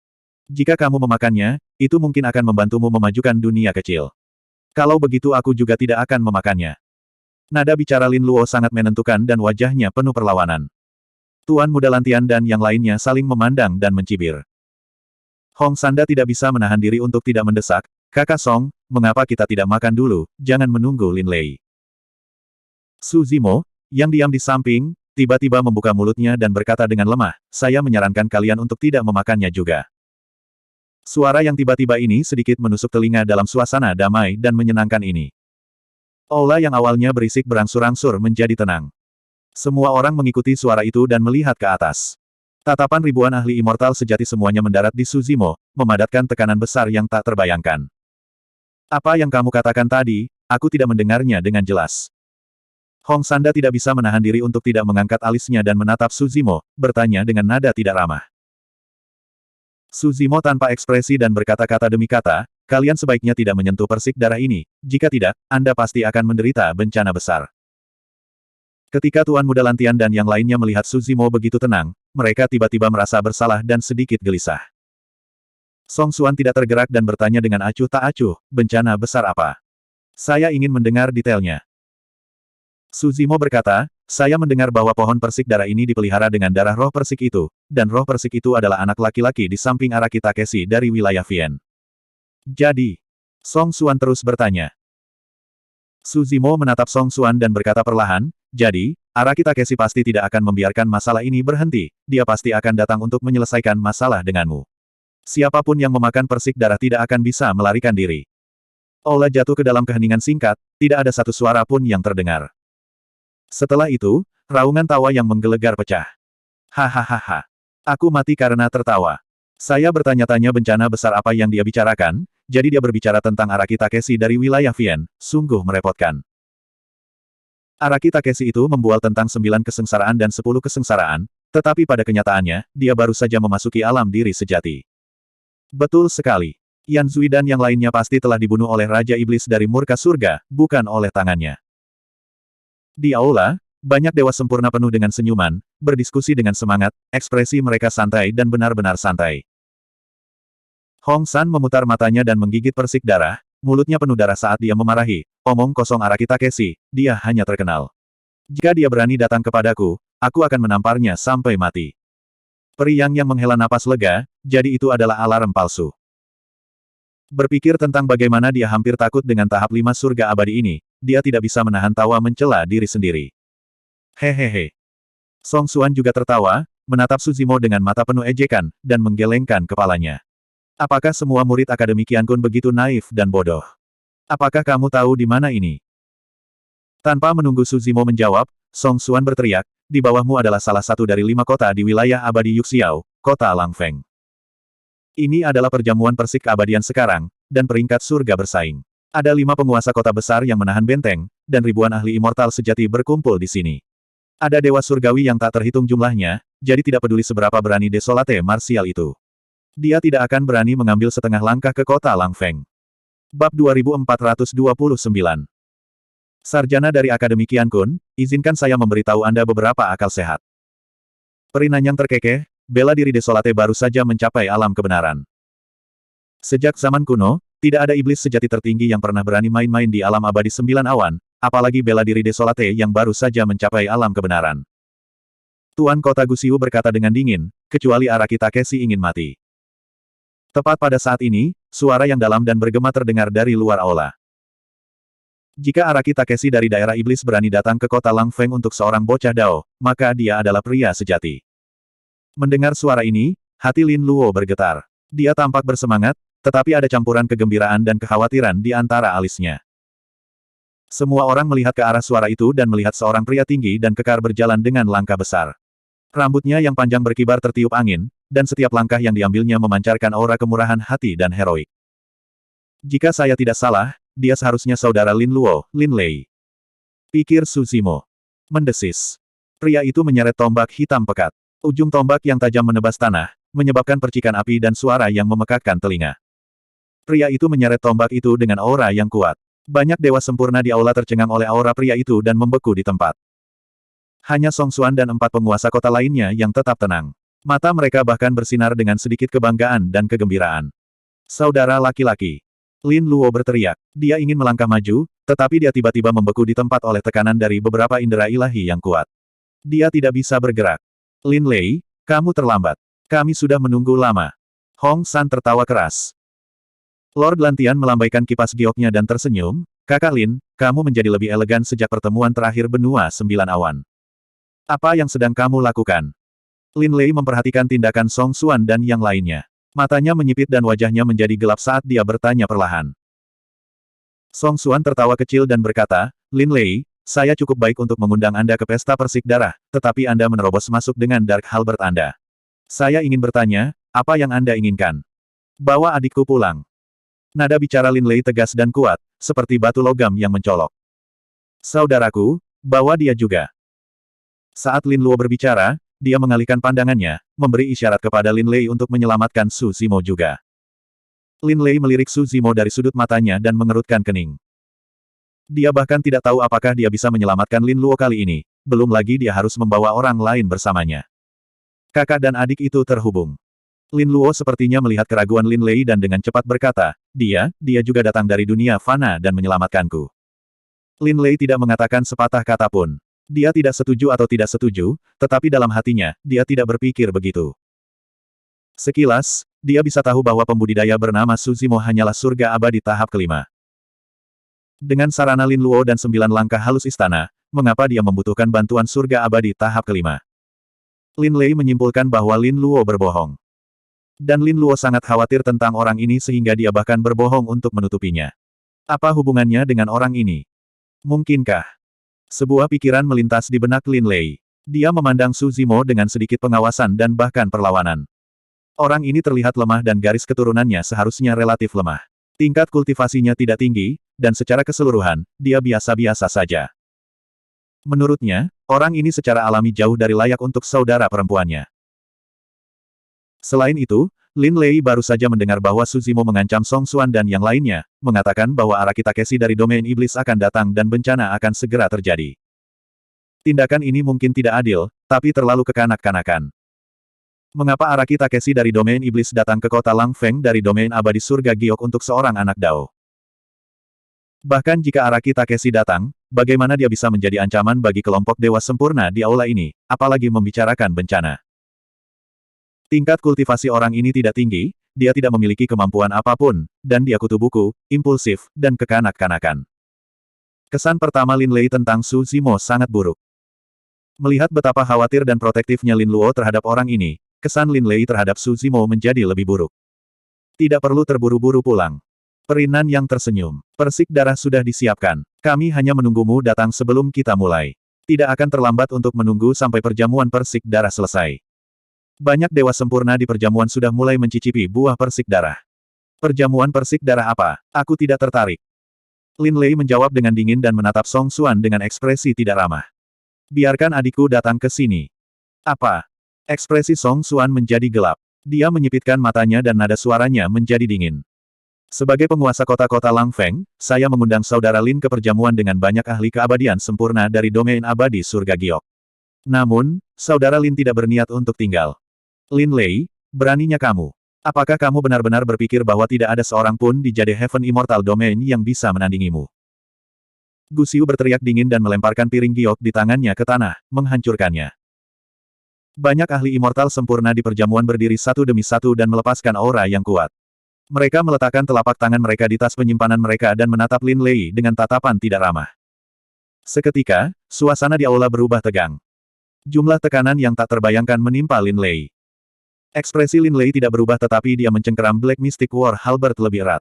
Jika kamu memakannya, itu mungkin akan membantumu memajukan dunia kecil. Kalau begitu aku juga tidak akan memakannya. Nada bicara Lin Luo sangat menentukan dan wajahnya penuh perlawanan. Tuan muda Lantian dan yang lainnya saling memandang dan mencibir. Hong Sanda tidak bisa menahan diri untuk tidak mendesak, Kakak Song, mengapa kita tidak makan dulu, jangan menunggu Lin Lei. Su Zimo, yang diam di samping, tiba-tiba membuka mulutnya dan berkata dengan lemah, saya menyarankan kalian untuk tidak memakannya juga. Suara yang tiba-tiba ini sedikit menusuk telinga dalam suasana damai dan menyenangkan ini. Aula yang awalnya berisik berangsur-angsur menjadi tenang. Semua orang mengikuti suara itu dan melihat ke atas. Tatapan ribuan ahli immortal sejati semuanya mendarat di Su Zimo, memadatkan tekanan besar yang tak terbayangkan. Apa yang kamu katakan tadi, aku tidak mendengarnya dengan jelas. Hong Sanda tidak bisa menahan diri untuk tidak mengangkat alisnya dan menatap Su Zimo, bertanya dengan nada tidak ramah. Su Zimo tanpa ekspresi dan berkata-kata demi kata, kalian sebaiknya tidak menyentuh persik darah ini, jika tidak, Anda pasti akan menderita bencana besar. Ketika Tuan Muda Lantian dan yang lainnya melihat Su Zimo begitu tenang, mereka tiba-tiba merasa bersalah dan sedikit gelisah. Song Xuan tidak tergerak dan bertanya dengan acuh tak acuh, bencana besar apa? Saya ingin mendengar detailnya. Su Zimo berkata, saya mendengar bahwa pohon persik darah ini dipelihara dengan darah roh persik itu, dan roh persik itu adalah anak laki-laki di samping Araki Takeshi dari wilayah Vien. Jadi, Song Xuan terus bertanya. Su Zimo menatap Song Xuan dan berkata perlahan, jadi, Araki Takeshi pasti tidak akan membiarkan masalah ini berhenti, dia pasti akan datang untuk menyelesaikan masalah denganmu. Siapapun yang memakan persik darah tidak akan bisa melarikan diri. Aula jatuh ke dalam keheningan singkat, tidak ada satu suara pun yang terdengar. Setelah itu, raungan tawa yang menggelegar pecah. Hahaha. Aku mati karena tertawa. Saya bertanya-tanya bencana besar apa yang dia bicarakan, jadi dia berbicara tentang Araki Takeshi dari wilayah Vien, sungguh merepotkan. Araki Takeshi itu membual tentang 9 kesengsaraan dan 10 kesengsaraan, tetapi pada kenyataannya, dia baru saja memasuki alam diri sejati. Betul sekali. Yan Zui dan yang lainnya pasti telah dibunuh oleh Raja Iblis dari murka surga, bukan oleh tangannya. Di aula, banyak dewa sempurna penuh dengan senyuman, berdiskusi dengan semangat, ekspresi mereka santai dan benar-benar santai. Hong San memutar matanya dan menggigit persik darah, mulutnya penuh darah saat dia memarahi, omong kosong Araki Takeshi, dia hanya terkenal. Jika dia berani datang kepadaku, aku akan menamparnya sampai mati. Peri yang menghela napas lega, jadi itu adalah alarm palsu. Berpikir tentang bagaimana dia hampir takut dengan tahap 5 surga abadi ini, dia tidak bisa menahan tawa mencela diri sendiri. Hehehe. Song Xuan juga tertawa, menatap Su Zimo dengan mata penuh ejekan, dan menggelengkan kepalanya. Apakah semua murid Akademi Qiankun begitu naif dan bodoh? Apakah kamu tahu di mana ini? Tanpa menunggu Su Zimo menjawab, Song Xuan berteriak, di bawahmu adalah salah satu dari 5 kota di wilayah abadi Yuxiao, kota Langfeng. Ini adalah perjamuan persik keabadian sekarang, dan peringkat surga bersaing. Ada 5 penguasa kota besar yang menahan benteng, dan ribuan ahli immortal sejati berkumpul di sini. Ada dewa surgawi yang tak terhitung jumlahnya, jadi tidak peduli seberapa berani Desolate Martial itu. Dia tidak akan berani mengambil setengah langkah ke kota Langfeng. Bab 2429. Sarjana dari Akademi Qiankun, izinkan saya memberitahu Anda beberapa akal sehat. Peri Nanyang terkekeh, bela diri Desolate baru saja mencapai alam kebenaran. Sejak zaman kuno, tidak ada iblis sejati tertinggi yang pernah berani main-main di alam abadi 9 awan, apalagi bela diri Desolate yang baru saja mencapai alam kebenaran. Tuan Kota Gusiu berkata dengan dingin, kecuali Araki Takeshi ingin mati. Tepat pada saat ini, suara yang dalam dan bergema terdengar dari luar aula. Jika Araki Takeshi dari daerah iblis berani datang ke kota Langfeng untuk seorang bocah Dao, maka dia adalah pria sejati. Mendengar suara ini, hati Lin Luo bergetar. Dia tampak bersemangat, tetapi ada campuran kegembiraan dan kekhawatiran di antara alisnya. Semua orang melihat ke arah suara itu dan melihat seorang pria tinggi dan kekar berjalan dengan langkah besar. Rambutnya yang panjang berkibar tertiup angin, dan setiap langkah yang diambilnya memancarkan aura kemurahan hati dan heroik. Jika saya tidak salah, dia seharusnya saudara Lin Luo, Lin Lei. Pikir Su Zimo. Mendesis. Pria itu menyeret tombak hitam pekat. Ujung tombak yang tajam menebas tanah, menyebabkan percikan api dan suara yang memekakkan telinga. Pria itu menyeret tombak itu dengan aura yang kuat. Banyak dewa sempurna di aula tercengang oleh aura pria itu dan membeku di tempat. Hanya Song Xuan dan 4 penguasa kota lainnya yang tetap tenang. Mata mereka bahkan bersinar dengan sedikit kebanggaan dan kegembiraan. Saudara laki-laki. Lin Luo berteriak. Dia ingin melangkah maju, tetapi dia tiba-tiba membeku di tempat oleh tekanan dari beberapa indera ilahi yang kuat. Dia tidak bisa bergerak. Lin Lei, kamu terlambat. Kami sudah menunggu lama. Hong San tertawa keras. Lord Lantian melambaikan kipas gioknya dan tersenyum, Kakak Lin, kamu menjadi lebih elegan sejak pertemuan terakhir benua 9 awan. Apa yang sedang kamu lakukan? Lin Lei memperhatikan tindakan Song Xuan dan yang lainnya. Matanya menyipit dan wajahnya menjadi gelap saat dia bertanya perlahan. Song Xuan tertawa kecil dan berkata, Lin Lei, saya cukup baik untuk mengundang Anda ke pesta persik darah, tetapi Anda menerobos masuk dengan Dark Halberd Anda. Saya ingin bertanya, apa yang Anda inginkan? Bawa adikku pulang. Nada bicara Lin Lei tegas dan kuat, seperti batu logam yang mencolok. Saudaraku, bawa dia juga. Saat Lin Luo berbicara, dia mengalihkan pandangannya, memberi isyarat kepada Lin Lei untuk menyelamatkan Su Zimo juga. Lin Lei melirik Su Zimo dari sudut matanya dan mengerutkan kening. Dia bahkan tidak tahu apakah dia bisa menyelamatkan Lin Luo kali ini, belum lagi dia harus membawa orang lain bersamanya. Kakak dan adik itu terhubung. Lin Luo sepertinya melihat keraguan Lin Lei dan dengan cepat berkata, dia juga datang dari dunia fana dan menyelamatkanku. Lin Lei tidak mengatakan sepatah kata pun. Dia tidak setuju atau tidak setuju, tetapi dalam hatinya, dia tidak berpikir begitu. Sekilas, dia bisa tahu bahwa pembudidaya bernama Su Zimo hanyalah surga abadi tahap kelima. Dengan sarana Lin Luo dan 9 langkah halus istana, mengapa dia membutuhkan bantuan surga abadi tahap kelima? Lin Lei menyimpulkan bahwa Lin Luo berbohong. Dan Lin Luo sangat khawatir tentang orang ini sehingga dia bahkan berbohong untuk menutupinya. Apa hubungannya dengan orang ini? Mungkinkah? Sebuah pikiran melintas di benak Lin Lei. Dia memandang Su Zimo dengan sedikit pengawasan dan bahkan perlawanan. Orang ini terlihat lemah dan garis keturunannya seharusnya relatif lemah. Tingkat kultivasinya tidak tinggi, dan secara keseluruhan, dia biasa-biasa saja. Menurutnya, orang ini secara alami jauh dari layak untuk saudara perempuannya. Selain itu, Lin Lei baru saja mendengar bahwa Su Zimo mengancam Song Xuan dan yang lainnya, mengatakan bahwa Araki Takeshi dari domain iblis akan datang dan bencana akan segera terjadi. Tindakan ini mungkin tidak adil, tapi terlalu kekanak-kanakan. Mengapa Araki Takeshi dari domain iblis datang ke kota Lang Feng dari domain abadi surga giok untuk seorang anak Dao? Bahkan jika Araki Takeshi datang, bagaimana dia bisa menjadi ancaman bagi kelompok dewa sempurna di aula ini, apalagi membicarakan bencana? Tingkat kultivasi orang ini tidak tinggi, dia tidak memiliki kemampuan apapun, dan dia kutu buku, impulsif, dan kekanak-kanakan. Kesan pertama Lin Lei tentang Su Zimo sangat buruk. Melihat betapa khawatir dan protektifnya Lin Luo terhadap orang ini, kesan Lin Lei terhadap Su Zimo menjadi lebih buruk. Tidak perlu terburu-buru pulang. Perinan yang tersenyum. Persik darah sudah disiapkan. Kami hanya menunggumu datang sebelum kita mulai. Tidak akan terlambat untuk menunggu sampai perjamuan persik darah selesai. Banyak dewa sempurna di perjamuan sudah mulai mencicipi buah persik darah. Perjamuan persik darah apa? Aku tidak tertarik. Lin Lei menjawab dengan dingin dan menatap Song Xuan dengan ekspresi tidak ramah. Biarkan adikku datang ke sini. Apa? Ekspresi Song Xuan menjadi gelap. Dia menyipitkan matanya dan nada suaranya menjadi dingin. Sebagai penguasa kota-kota Lang Feng, saya mengundang saudara Lin ke perjamuan dengan banyak ahli keabadian sempurna dari domain abadi surga giok. Namun, saudara Lin tidak berniat untuk tinggal. Lin Lei, beraninya kamu. Apakah kamu benar-benar berpikir bahwa tidak ada seorang pun di Jade Heaven Immortal Domain yang bisa menandingimu? Gu Xiu berteriak dingin dan melemparkan piring giok di tangannya ke tanah, menghancurkannya. Banyak ahli immortal sempurna di perjamuan berdiri satu demi satu dan melepaskan aura yang kuat. Mereka meletakkan telapak tangan mereka di tas penyimpanan mereka dan menatap Lin Lei dengan tatapan tidak ramah. Seketika, suasana di aula berubah tegang. Jumlah tekanan yang tak terbayangkan menimpa Lin Lei. Ekspresi Lin Lei tidak berubah tetapi dia mencengkeram Black Mystic War Halberd lebih erat.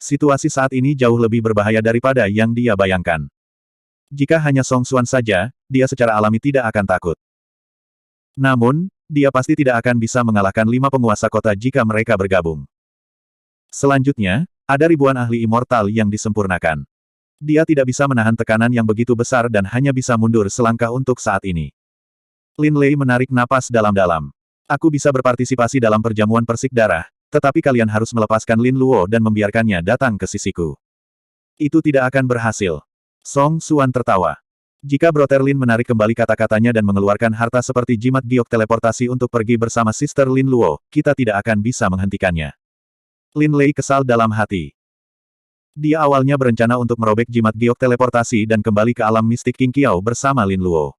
Situasi saat ini jauh lebih berbahaya daripada yang dia bayangkan. Jika hanya Song Xuan saja, dia secara alami tidak akan takut. Namun, dia pasti tidak akan bisa mengalahkan 5 penguasa kota jika mereka bergabung. Selanjutnya, ada ribuan ahli immortal yang disempurnakan. Dia tidak bisa menahan tekanan yang begitu besar dan hanya bisa mundur selangkah untuk saat ini. Lin Lei menarik napas dalam-dalam. Aku bisa berpartisipasi dalam perjamuan persik darah, tetapi kalian harus melepaskan Lin Luo dan membiarkannya datang ke sisiku. Itu tidak akan berhasil. Song Xuan tertawa. Jika Brother Lin menarik kembali kata-katanya dan mengeluarkan harta seperti jimat giok teleportasi untuk pergi bersama Sister Lin Luo, kita tidak akan bisa menghentikannya. Lin Lei kesal dalam hati. Dia awalnya berencana untuk merobek jimat giok teleportasi dan kembali ke alam mistik King Qiao bersama Lin Luo.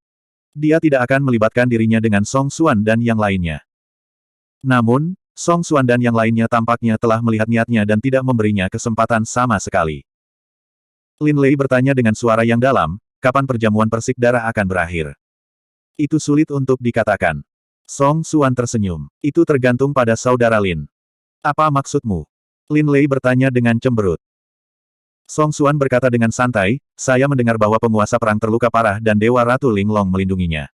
Dia tidak akan melibatkan dirinya dengan Song Xuan dan yang lainnya. Namun, Song Xuan dan yang lainnya tampaknya telah melihat niatnya dan tidak memberinya kesempatan sama sekali. Lin Lei bertanya dengan suara yang dalam, kapan perjamuan persik darah akan berakhir? Itu sulit untuk dikatakan. Song Xuan tersenyum. Itu tergantung pada saudara Lin. Apa maksudmu? Lin Lei bertanya dengan cemberut. Song Xuan berkata dengan santai, saya mendengar bahwa penguasa perang terluka parah dan Dewa Ratu Linglong melindunginya.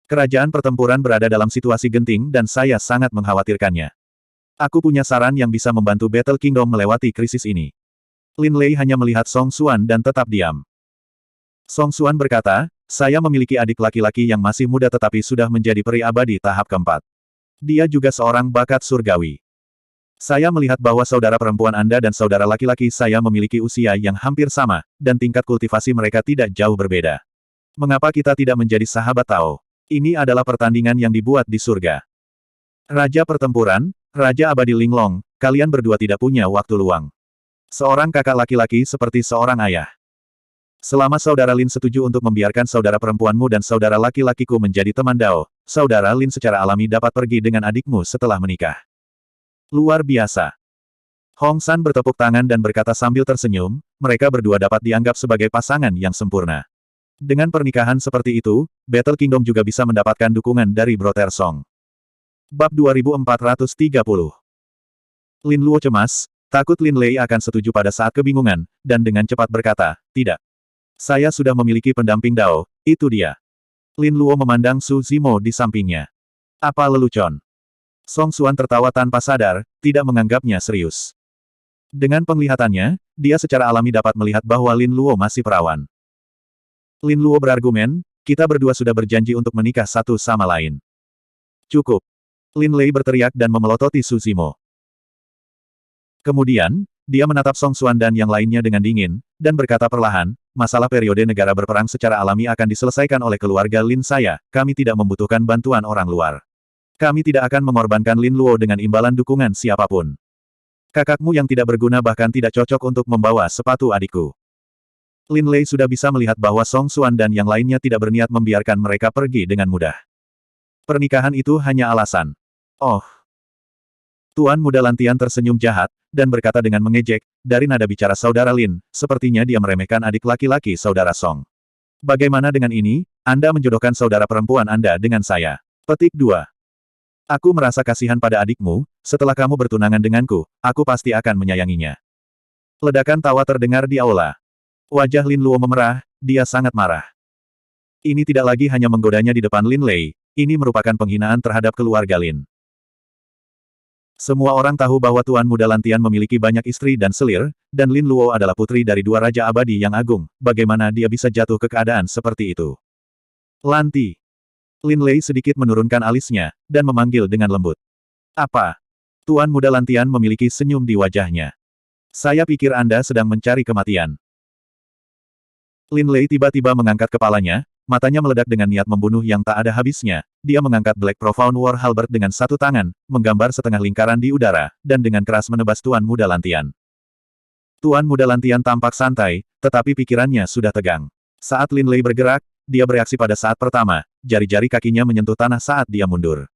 Kerajaan pertempuran berada dalam situasi genting dan saya sangat mengkhawatirkannya. Aku punya saran yang bisa membantu Battle Kingdom melewati krisis ini. Lin Lei hanya melihat Song Xuan dan tetap diam. Song Xuan berkata, saya memiliki adik laki-laki yang masih muda tetapi sudah menjadi peri abadi tahap keempat. Dia juga seorang bakat surgawi. Saya melihat bahwa saudara perempuan Anda dan saudara laki-laki saya memiliki usia yang hampir sama, dan tingkat kultivasi mereka tidak jauh berbeda. Mengapa kita tidak menjadi sahabat Tao? Ini adalah pertandingan yang dibuat di surga. Raja pertempuran, Raja abadi Linglong, kalian berdua tidak punya waktu luang. Seorang kakak laki-laki seperti seorang ayah. Selama saudara Lin setuju untuk membiarkan saudara perempuanmu dan saudara laki-lakiku menjadi teman Dao, saudara Lin secara alami dapat pergi dengan adikmu setelah menikah. Luar biasa. Hong San bertepuk tangan dan berkata sambil tersenyum, mereka berdua dapat dianggap sebagai pasangan yang sempurna. Dengan pernikahan seperti itu, Battle Kingdom juga bisa mendapatkan dukungan dari Brother Song. Bab 2430. Lin Luo cemas, takut Lin Lei akan setuju pada saat kebingungan, dan dengan cepat berkata, tidak. Saya sudah memiliki pendamping Dao, itu dia. Lin Luo memandang Su Zimo di sampingnya. Apa lelucon? Song Xuan tertawa tanpa sadar, tidak menganggapnya serius. Dengan penglihatannya, dia secara alami dapat melihat bahwa Lin Luo masih perawan. Lin Luo berargumen, kita berdua sudah berjanji untuk menikah satu sama lain. Cukup. Lin Lei berteriak dan memelototi Su Zimo. Kemudian, dia menatap Song Xuan dan yang lainnya dengan dingin, dan berkata perlahan, masalah periode negara berperang secara alami akan diselesaikan oleh keluarga Lin saya, kami tidak membutuhkan bantuan orang luar. Kami tidak akan mengorbankan Lin Luo dengan imbalan dukungan siapapun. Kakakmu yang tidak berguna bahkan tidak cocok untuk membawa sepatu adikku. Lin Lei sudah bisa melihat bahwa Song Xuan dan yang lainnya tidak berniat membiarkan mereka pergi dengan mudah. Pernikahan itu hanya alasan. Oh. Tuan Muda Lantian tersenyum jahat, dan berkata dengan mengejek, dari nada bicara saudara Lin, sepertinya dia meremehkan adik laki-laki saudara Song. Bagaimana dengan ini, Anda menjodohkan saudara perempuan Anda dengan saya. Petik 2. Aku merasa kasihan pada adikmu, setelah kamu bertunangan denganku, aku pasti akan menyayanginya. Ledakan tawa terdengar di aula. Wajah Lin Luo memerah, dia sangat marah. Ini tidak lagi hanya menggodanya di depan Lin Lei, ini merupakan penghinaan terhadap keluarga Lin. Semua orang tahu bahwa Tuan Muda Lantian memiliki banyak istri dan selir, dan Lin Luo adalah putri dari dua raja abadi yang agung, bagaimana dia bisa jatuh ke keadaan seperti itu? Lanti. Lin Lei sedikit menurunkan alisnya, dan memanggil dengan lembut. Apa? Tuan Muda Lantian memiliki senyum di wajahnya. Saya pikir Anda sedang mencari kematian. Lin Lei tiba-tiba mengangkat kepalanya, matanya meledak dengan niat membunuh yang tak ada habisnya. Dia mengangkat Black Profound War Halberd dengan satu tangan, menggambar setengah lingkaran di udara, dan dengan keras menebas Tuan Muda Lantian. Tuan Muda Lantian tampak santai, tetapi pikirannya sudah tegang. Saat Lin Lei bergerak, dia bereaksi pada saat pertama, jari-jari kakinya menyentuh tanah saat dia mundur.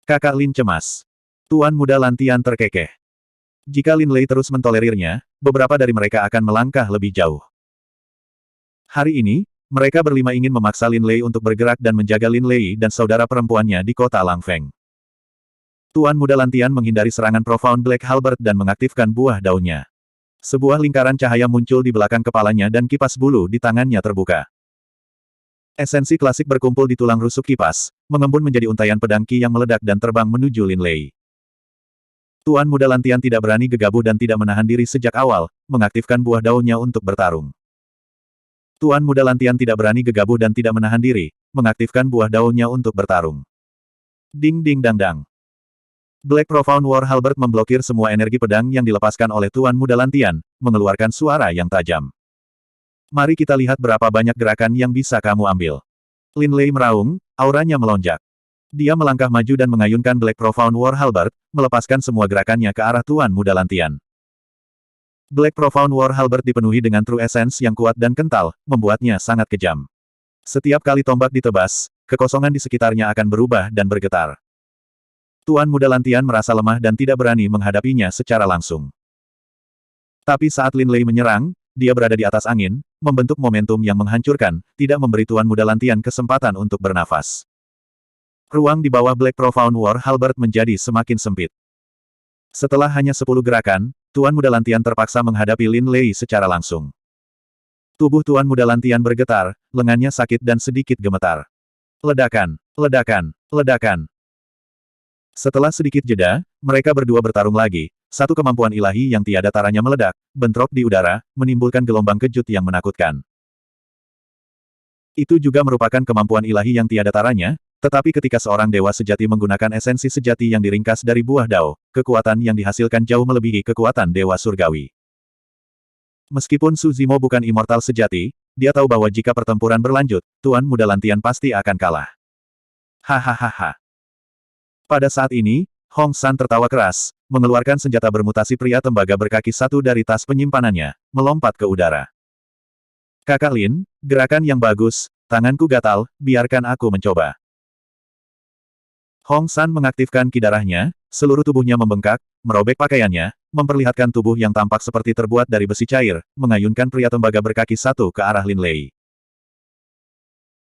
Kakak Lin cemas. Tuan Muda Lantian terkekeh. Jika Lin Lei terus mentolerirnya, beberapa dari mereka akan melangkah lebih jauh. Hari ini, mereka berlima ingin memaksa Lin Lei untuk bergerak dan menjaga Lin Lei dan saudara perempuannya di kota Langfeng. Tuan Muda Lantian menghindari serangan Profound Black Halberd dan mengaktifkan buah daunnya. Sebuah lingkaran cahaya muncul di belakang kepalanya dan kipas bulu di tangannya terbuka. Esensi klasik berkumpul di tulang rusuk kipas, mengembun menjadi untaian pedang Qi yang meledak dan terbang menuju Lin Lei. Tuan Muda Lantian tidak berani gegabah dan tidak menahan diri sejak awal, mengaktifkan buah daunnya untuk bertarung. Tuan Muda Lantian tidak berani gegabah dan tidak menahan diri, mengaktifkan buah daunnya untuk bertarung. Ding ding dang dang. Black Profound War Halberd memblokir semua energi pedang yang dilepaskan oleh Tuan Muda Lantian, mengeluarkan suara yang tajam. Mari kita lihat berapa banyak gerakan yang bisa kamu ambil. Lin Lei meraung, auranya melonjak. Dia melangkah maju dan mengayunkan Black Profound War Halberd, melepaskan semua gerakannya ke arah Tuan Muda Lantian. Black Profound War Halberd dipenuhi dengan True Essence yang kuat dan kental, membuatnya sangat kejam. Setiap kali tombak ditebas, kekosongan di sekitarnya akan berubah dan bergetar. Tuan Muda Lantian merasa lemah dan tidak berani menghadapinya secara langsung. Tapi saat Lin Lei menyerang, dia berada di atas angin, membentuk momentum yang menghancurkan, tidak memberi Tuan Muda Lantian kesempatan untuk bernafas. Ruang di bawah Black Profound War Halberd menjadi semakin sempit. Setelah hanya 10 gerakan, Tuan Muda Lantian terpaksa menghadapi Lin Lei secara langsung. Tubuh Tuan Muda Lantian bergetar, lengannya sakit dan sedikit gemetar. Ledakan, ledakan, ledakan. Setelah sedikit jeda, mereka berdua bertarung lagi, satu kemampuan ilahi yang tiada taranya meledak, bentrok di udara, menimbulkan gelombang kejut yang menakutkan. Itu juga merupakan kemampuan ilahi yang tiada taranya, tetapi ketika seorang dewa sejati menggunakan esensi sejati yang diringkas dari buah dao, kekuatan yang dihasilkan jauh melebihi kekuatan dewa surgawi. Meskipun Su Zimo bukan immortal sejati, dia tahu bahwa jika pertempuran berlanjut, Tuan Muda Lantian pasti akan kalah. Hahaha. Pada saat ini, Hong San tertawa keras, mengeluarkan senjata bermutasi pria tembaga berkaki satu dari tas penyimpanannya, melompat ke udara. Kakak Lin, gerakan yang bagus, tanganku gatal, biarkan aku mencoba. Hong San mengaktifkan ki darahnya, seluruh tubuhnya membengkak, merobek pakaiannya, memperlihatkan tubuh yang tampak seperti terbuat dari besi cair, mengayunkan pria tembaga berkaki satu ke arah Lin Lei.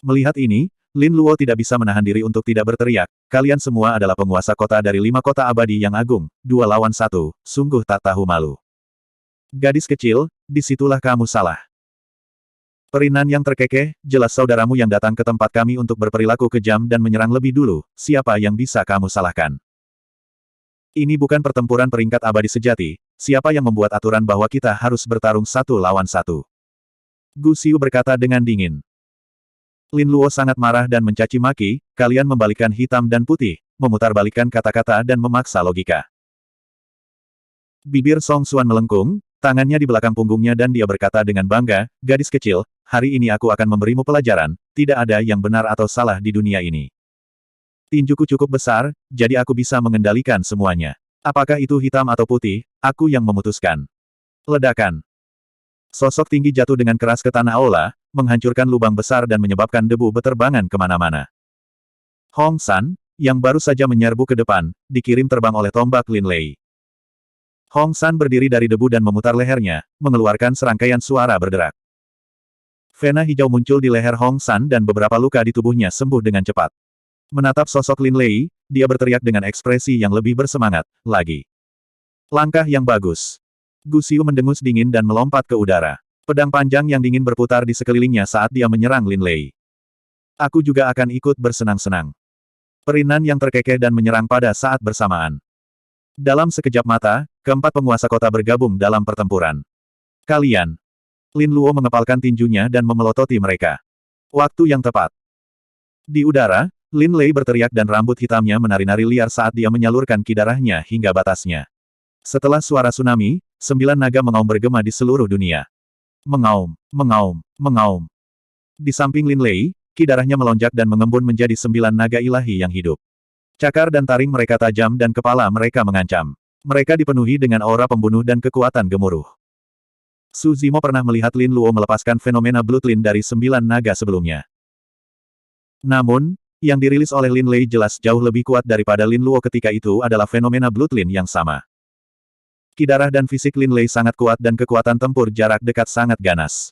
Melihat ini, Lin Luo tidak bisa menahan diri untuk tidak berteriak, kalian semua adalah penguasa kota dari 5 kota abadi yang agung, 2 lawan 1, sungguh tak tahu malu. Gadis kecil, disitulah kamu salah. Perinan yang terkekeh, jelas saudaramu yang datang ke tempat kami untuk berperilaku kejam dan menyerang lebih dulu, siapa yang bisa kamu salahkan? Ini bukan pertempuran peringkat abadi sejati, siapa yang membuat aturan bahwa kita harus bertarung 1 lawan 1? Gu Xiu berkata dengan dingin. Lin Luo sangat marah dan mencaci maki, kalian membalikkan hitam dan putih, memutarbalikkan kata-kata dan memaksa logika. Bibir Song Xuan melengkung, tangannya di belakang punggungnya dan dia berkata dengan bangga, gadis kecil, hari ini aku akan memberimu pelajaran, tidak ada yang benar atau salah di dunia ini. Tinjuku cukup besar, jadi aku bisa mengendalikan semuanya. Apakah itu hitam atau putih, aku yang memutuskan. Ledakan. Sosok tinggi jatuh dengan keras ke tanah aula, menghancurkan lubang besar dan menyebabkan debu beterbangan kemana-mana. Hong San, yang baru saja menyerbu ke depan, dikirim terbang oleh tombak Lin Lei. Hong San berdiri dari debu dan memutar lehernya, mengeluarkan serangkaian suara berderak. Vena hijau muncul di leher Hong San dan beberapa luka di tubuhnya sembuh dengan cepat. Menatap sosok Lin Lei, dia berteriak dengan ekspresi yang lebih bersemangat, lagi. Langkah yang bagus. Gu Xiu mendengus dingin dan melompat ke udara. Pedang panjang yang dingin berputar di sekelilingnya saat dia menyerang Lin Lei. Aku juga akan ikut bersenang-senang. Perinan yang terkekeh dan menyerang pada saat bersamaan. Dalam sekejap mata, keempat penguasa kota bergabung dalam pertempuran. Kalian. Lin Luo mengepalkan tinjunya dan memelototi mereka. Waktu yang tepat. Di udara, Lin Lei berteriak dan rambut hitamnya menari-nari liar saat dia menyalurkan ki darahnya hingga batasnya. Setelah suara tsunami, 9 naga mengaum bergema di seluruh dunia. Mengaum, mengaum, mengaum. Di samping Lin Lei, ki darahnya melonjak dan mengembun menjadi 9 naga ilahi yang hidup. Cakar dan taring mereka tajam dan kepala mereka mengancam. Mereka dipenuhi dengan aura pembunuh dan kekuatan gemuruh. Su Zimo pernah melihat Lin Luo melepaskan fenomena Bloodline dari 9 naga sebelumnya. Namun, yang dirilis oleh Lin Lei jelas jauh lebih kuat daripada Lin Luo ketika itu adalah fenomena Bloodline yang sama. Ki darah dan fisik Lin Lei sangat kuat dan kekuatan tempur jarak dekat sangat ganas.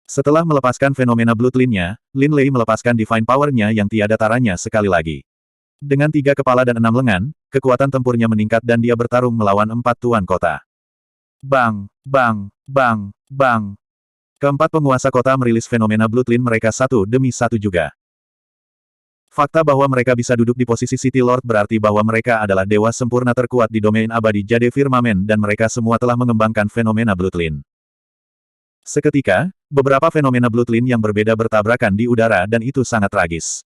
Setelah melepaskan fenomena Bloodline-nya, Lin Lei melepaskan Divine Power-nya yang tiada taranya sekali lagi. Dengan 3 kepala dan 6 lengan, kekuatan tempurnya meningkat dan dia bertarung melawan 4 tuan kota. Bang, bang, bang, bang. Keempat penguasa kota merilis fenomena Bloodline mereka satu demi satu juga. Fakta bahwa mereka bisa duduk di posisi City Lord berarti bahwa mereka adalah dewa sempurna terkuat di domain abadi Jade Firmamen dan mereka semua telah mengembangkan fenomena Bloodline. Seketika, beberapa fenomena Bloodline yang berbeda bertabrakan di udara dan itu sangat tragis.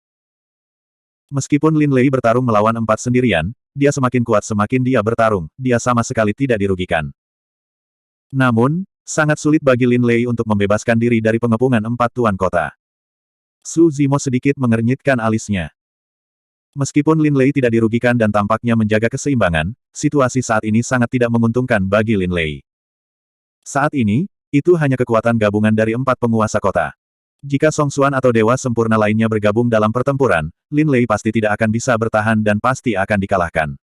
Meskipun Lin Lei bertarung melawan 4 sendirian, dia semakin kuat semakin dia bertarung, dia sama sekali tidak dirugikan. Namun, sangat sulit bagi Lin Lei untuk membebaskan diri dari pengepungan 4 tuan kota. Su Zimo sedikit mengernyitkan alisnya. Meskipun Lin Lei tidak dirugikan dan tampaknya menjaga keseimbangan, situasi saat ini sangat tidak menguntungkan bagi Lin Lei. Saat ini, itu hanya kekuatan gabungan dari 4 penguasa kota. Jika Song Xuan atau dewa sempurna lainnya bergabung dalam pertempuran, Lin Lei pasti tidak akan bisa bertahan dan pasti akan dikalahkan.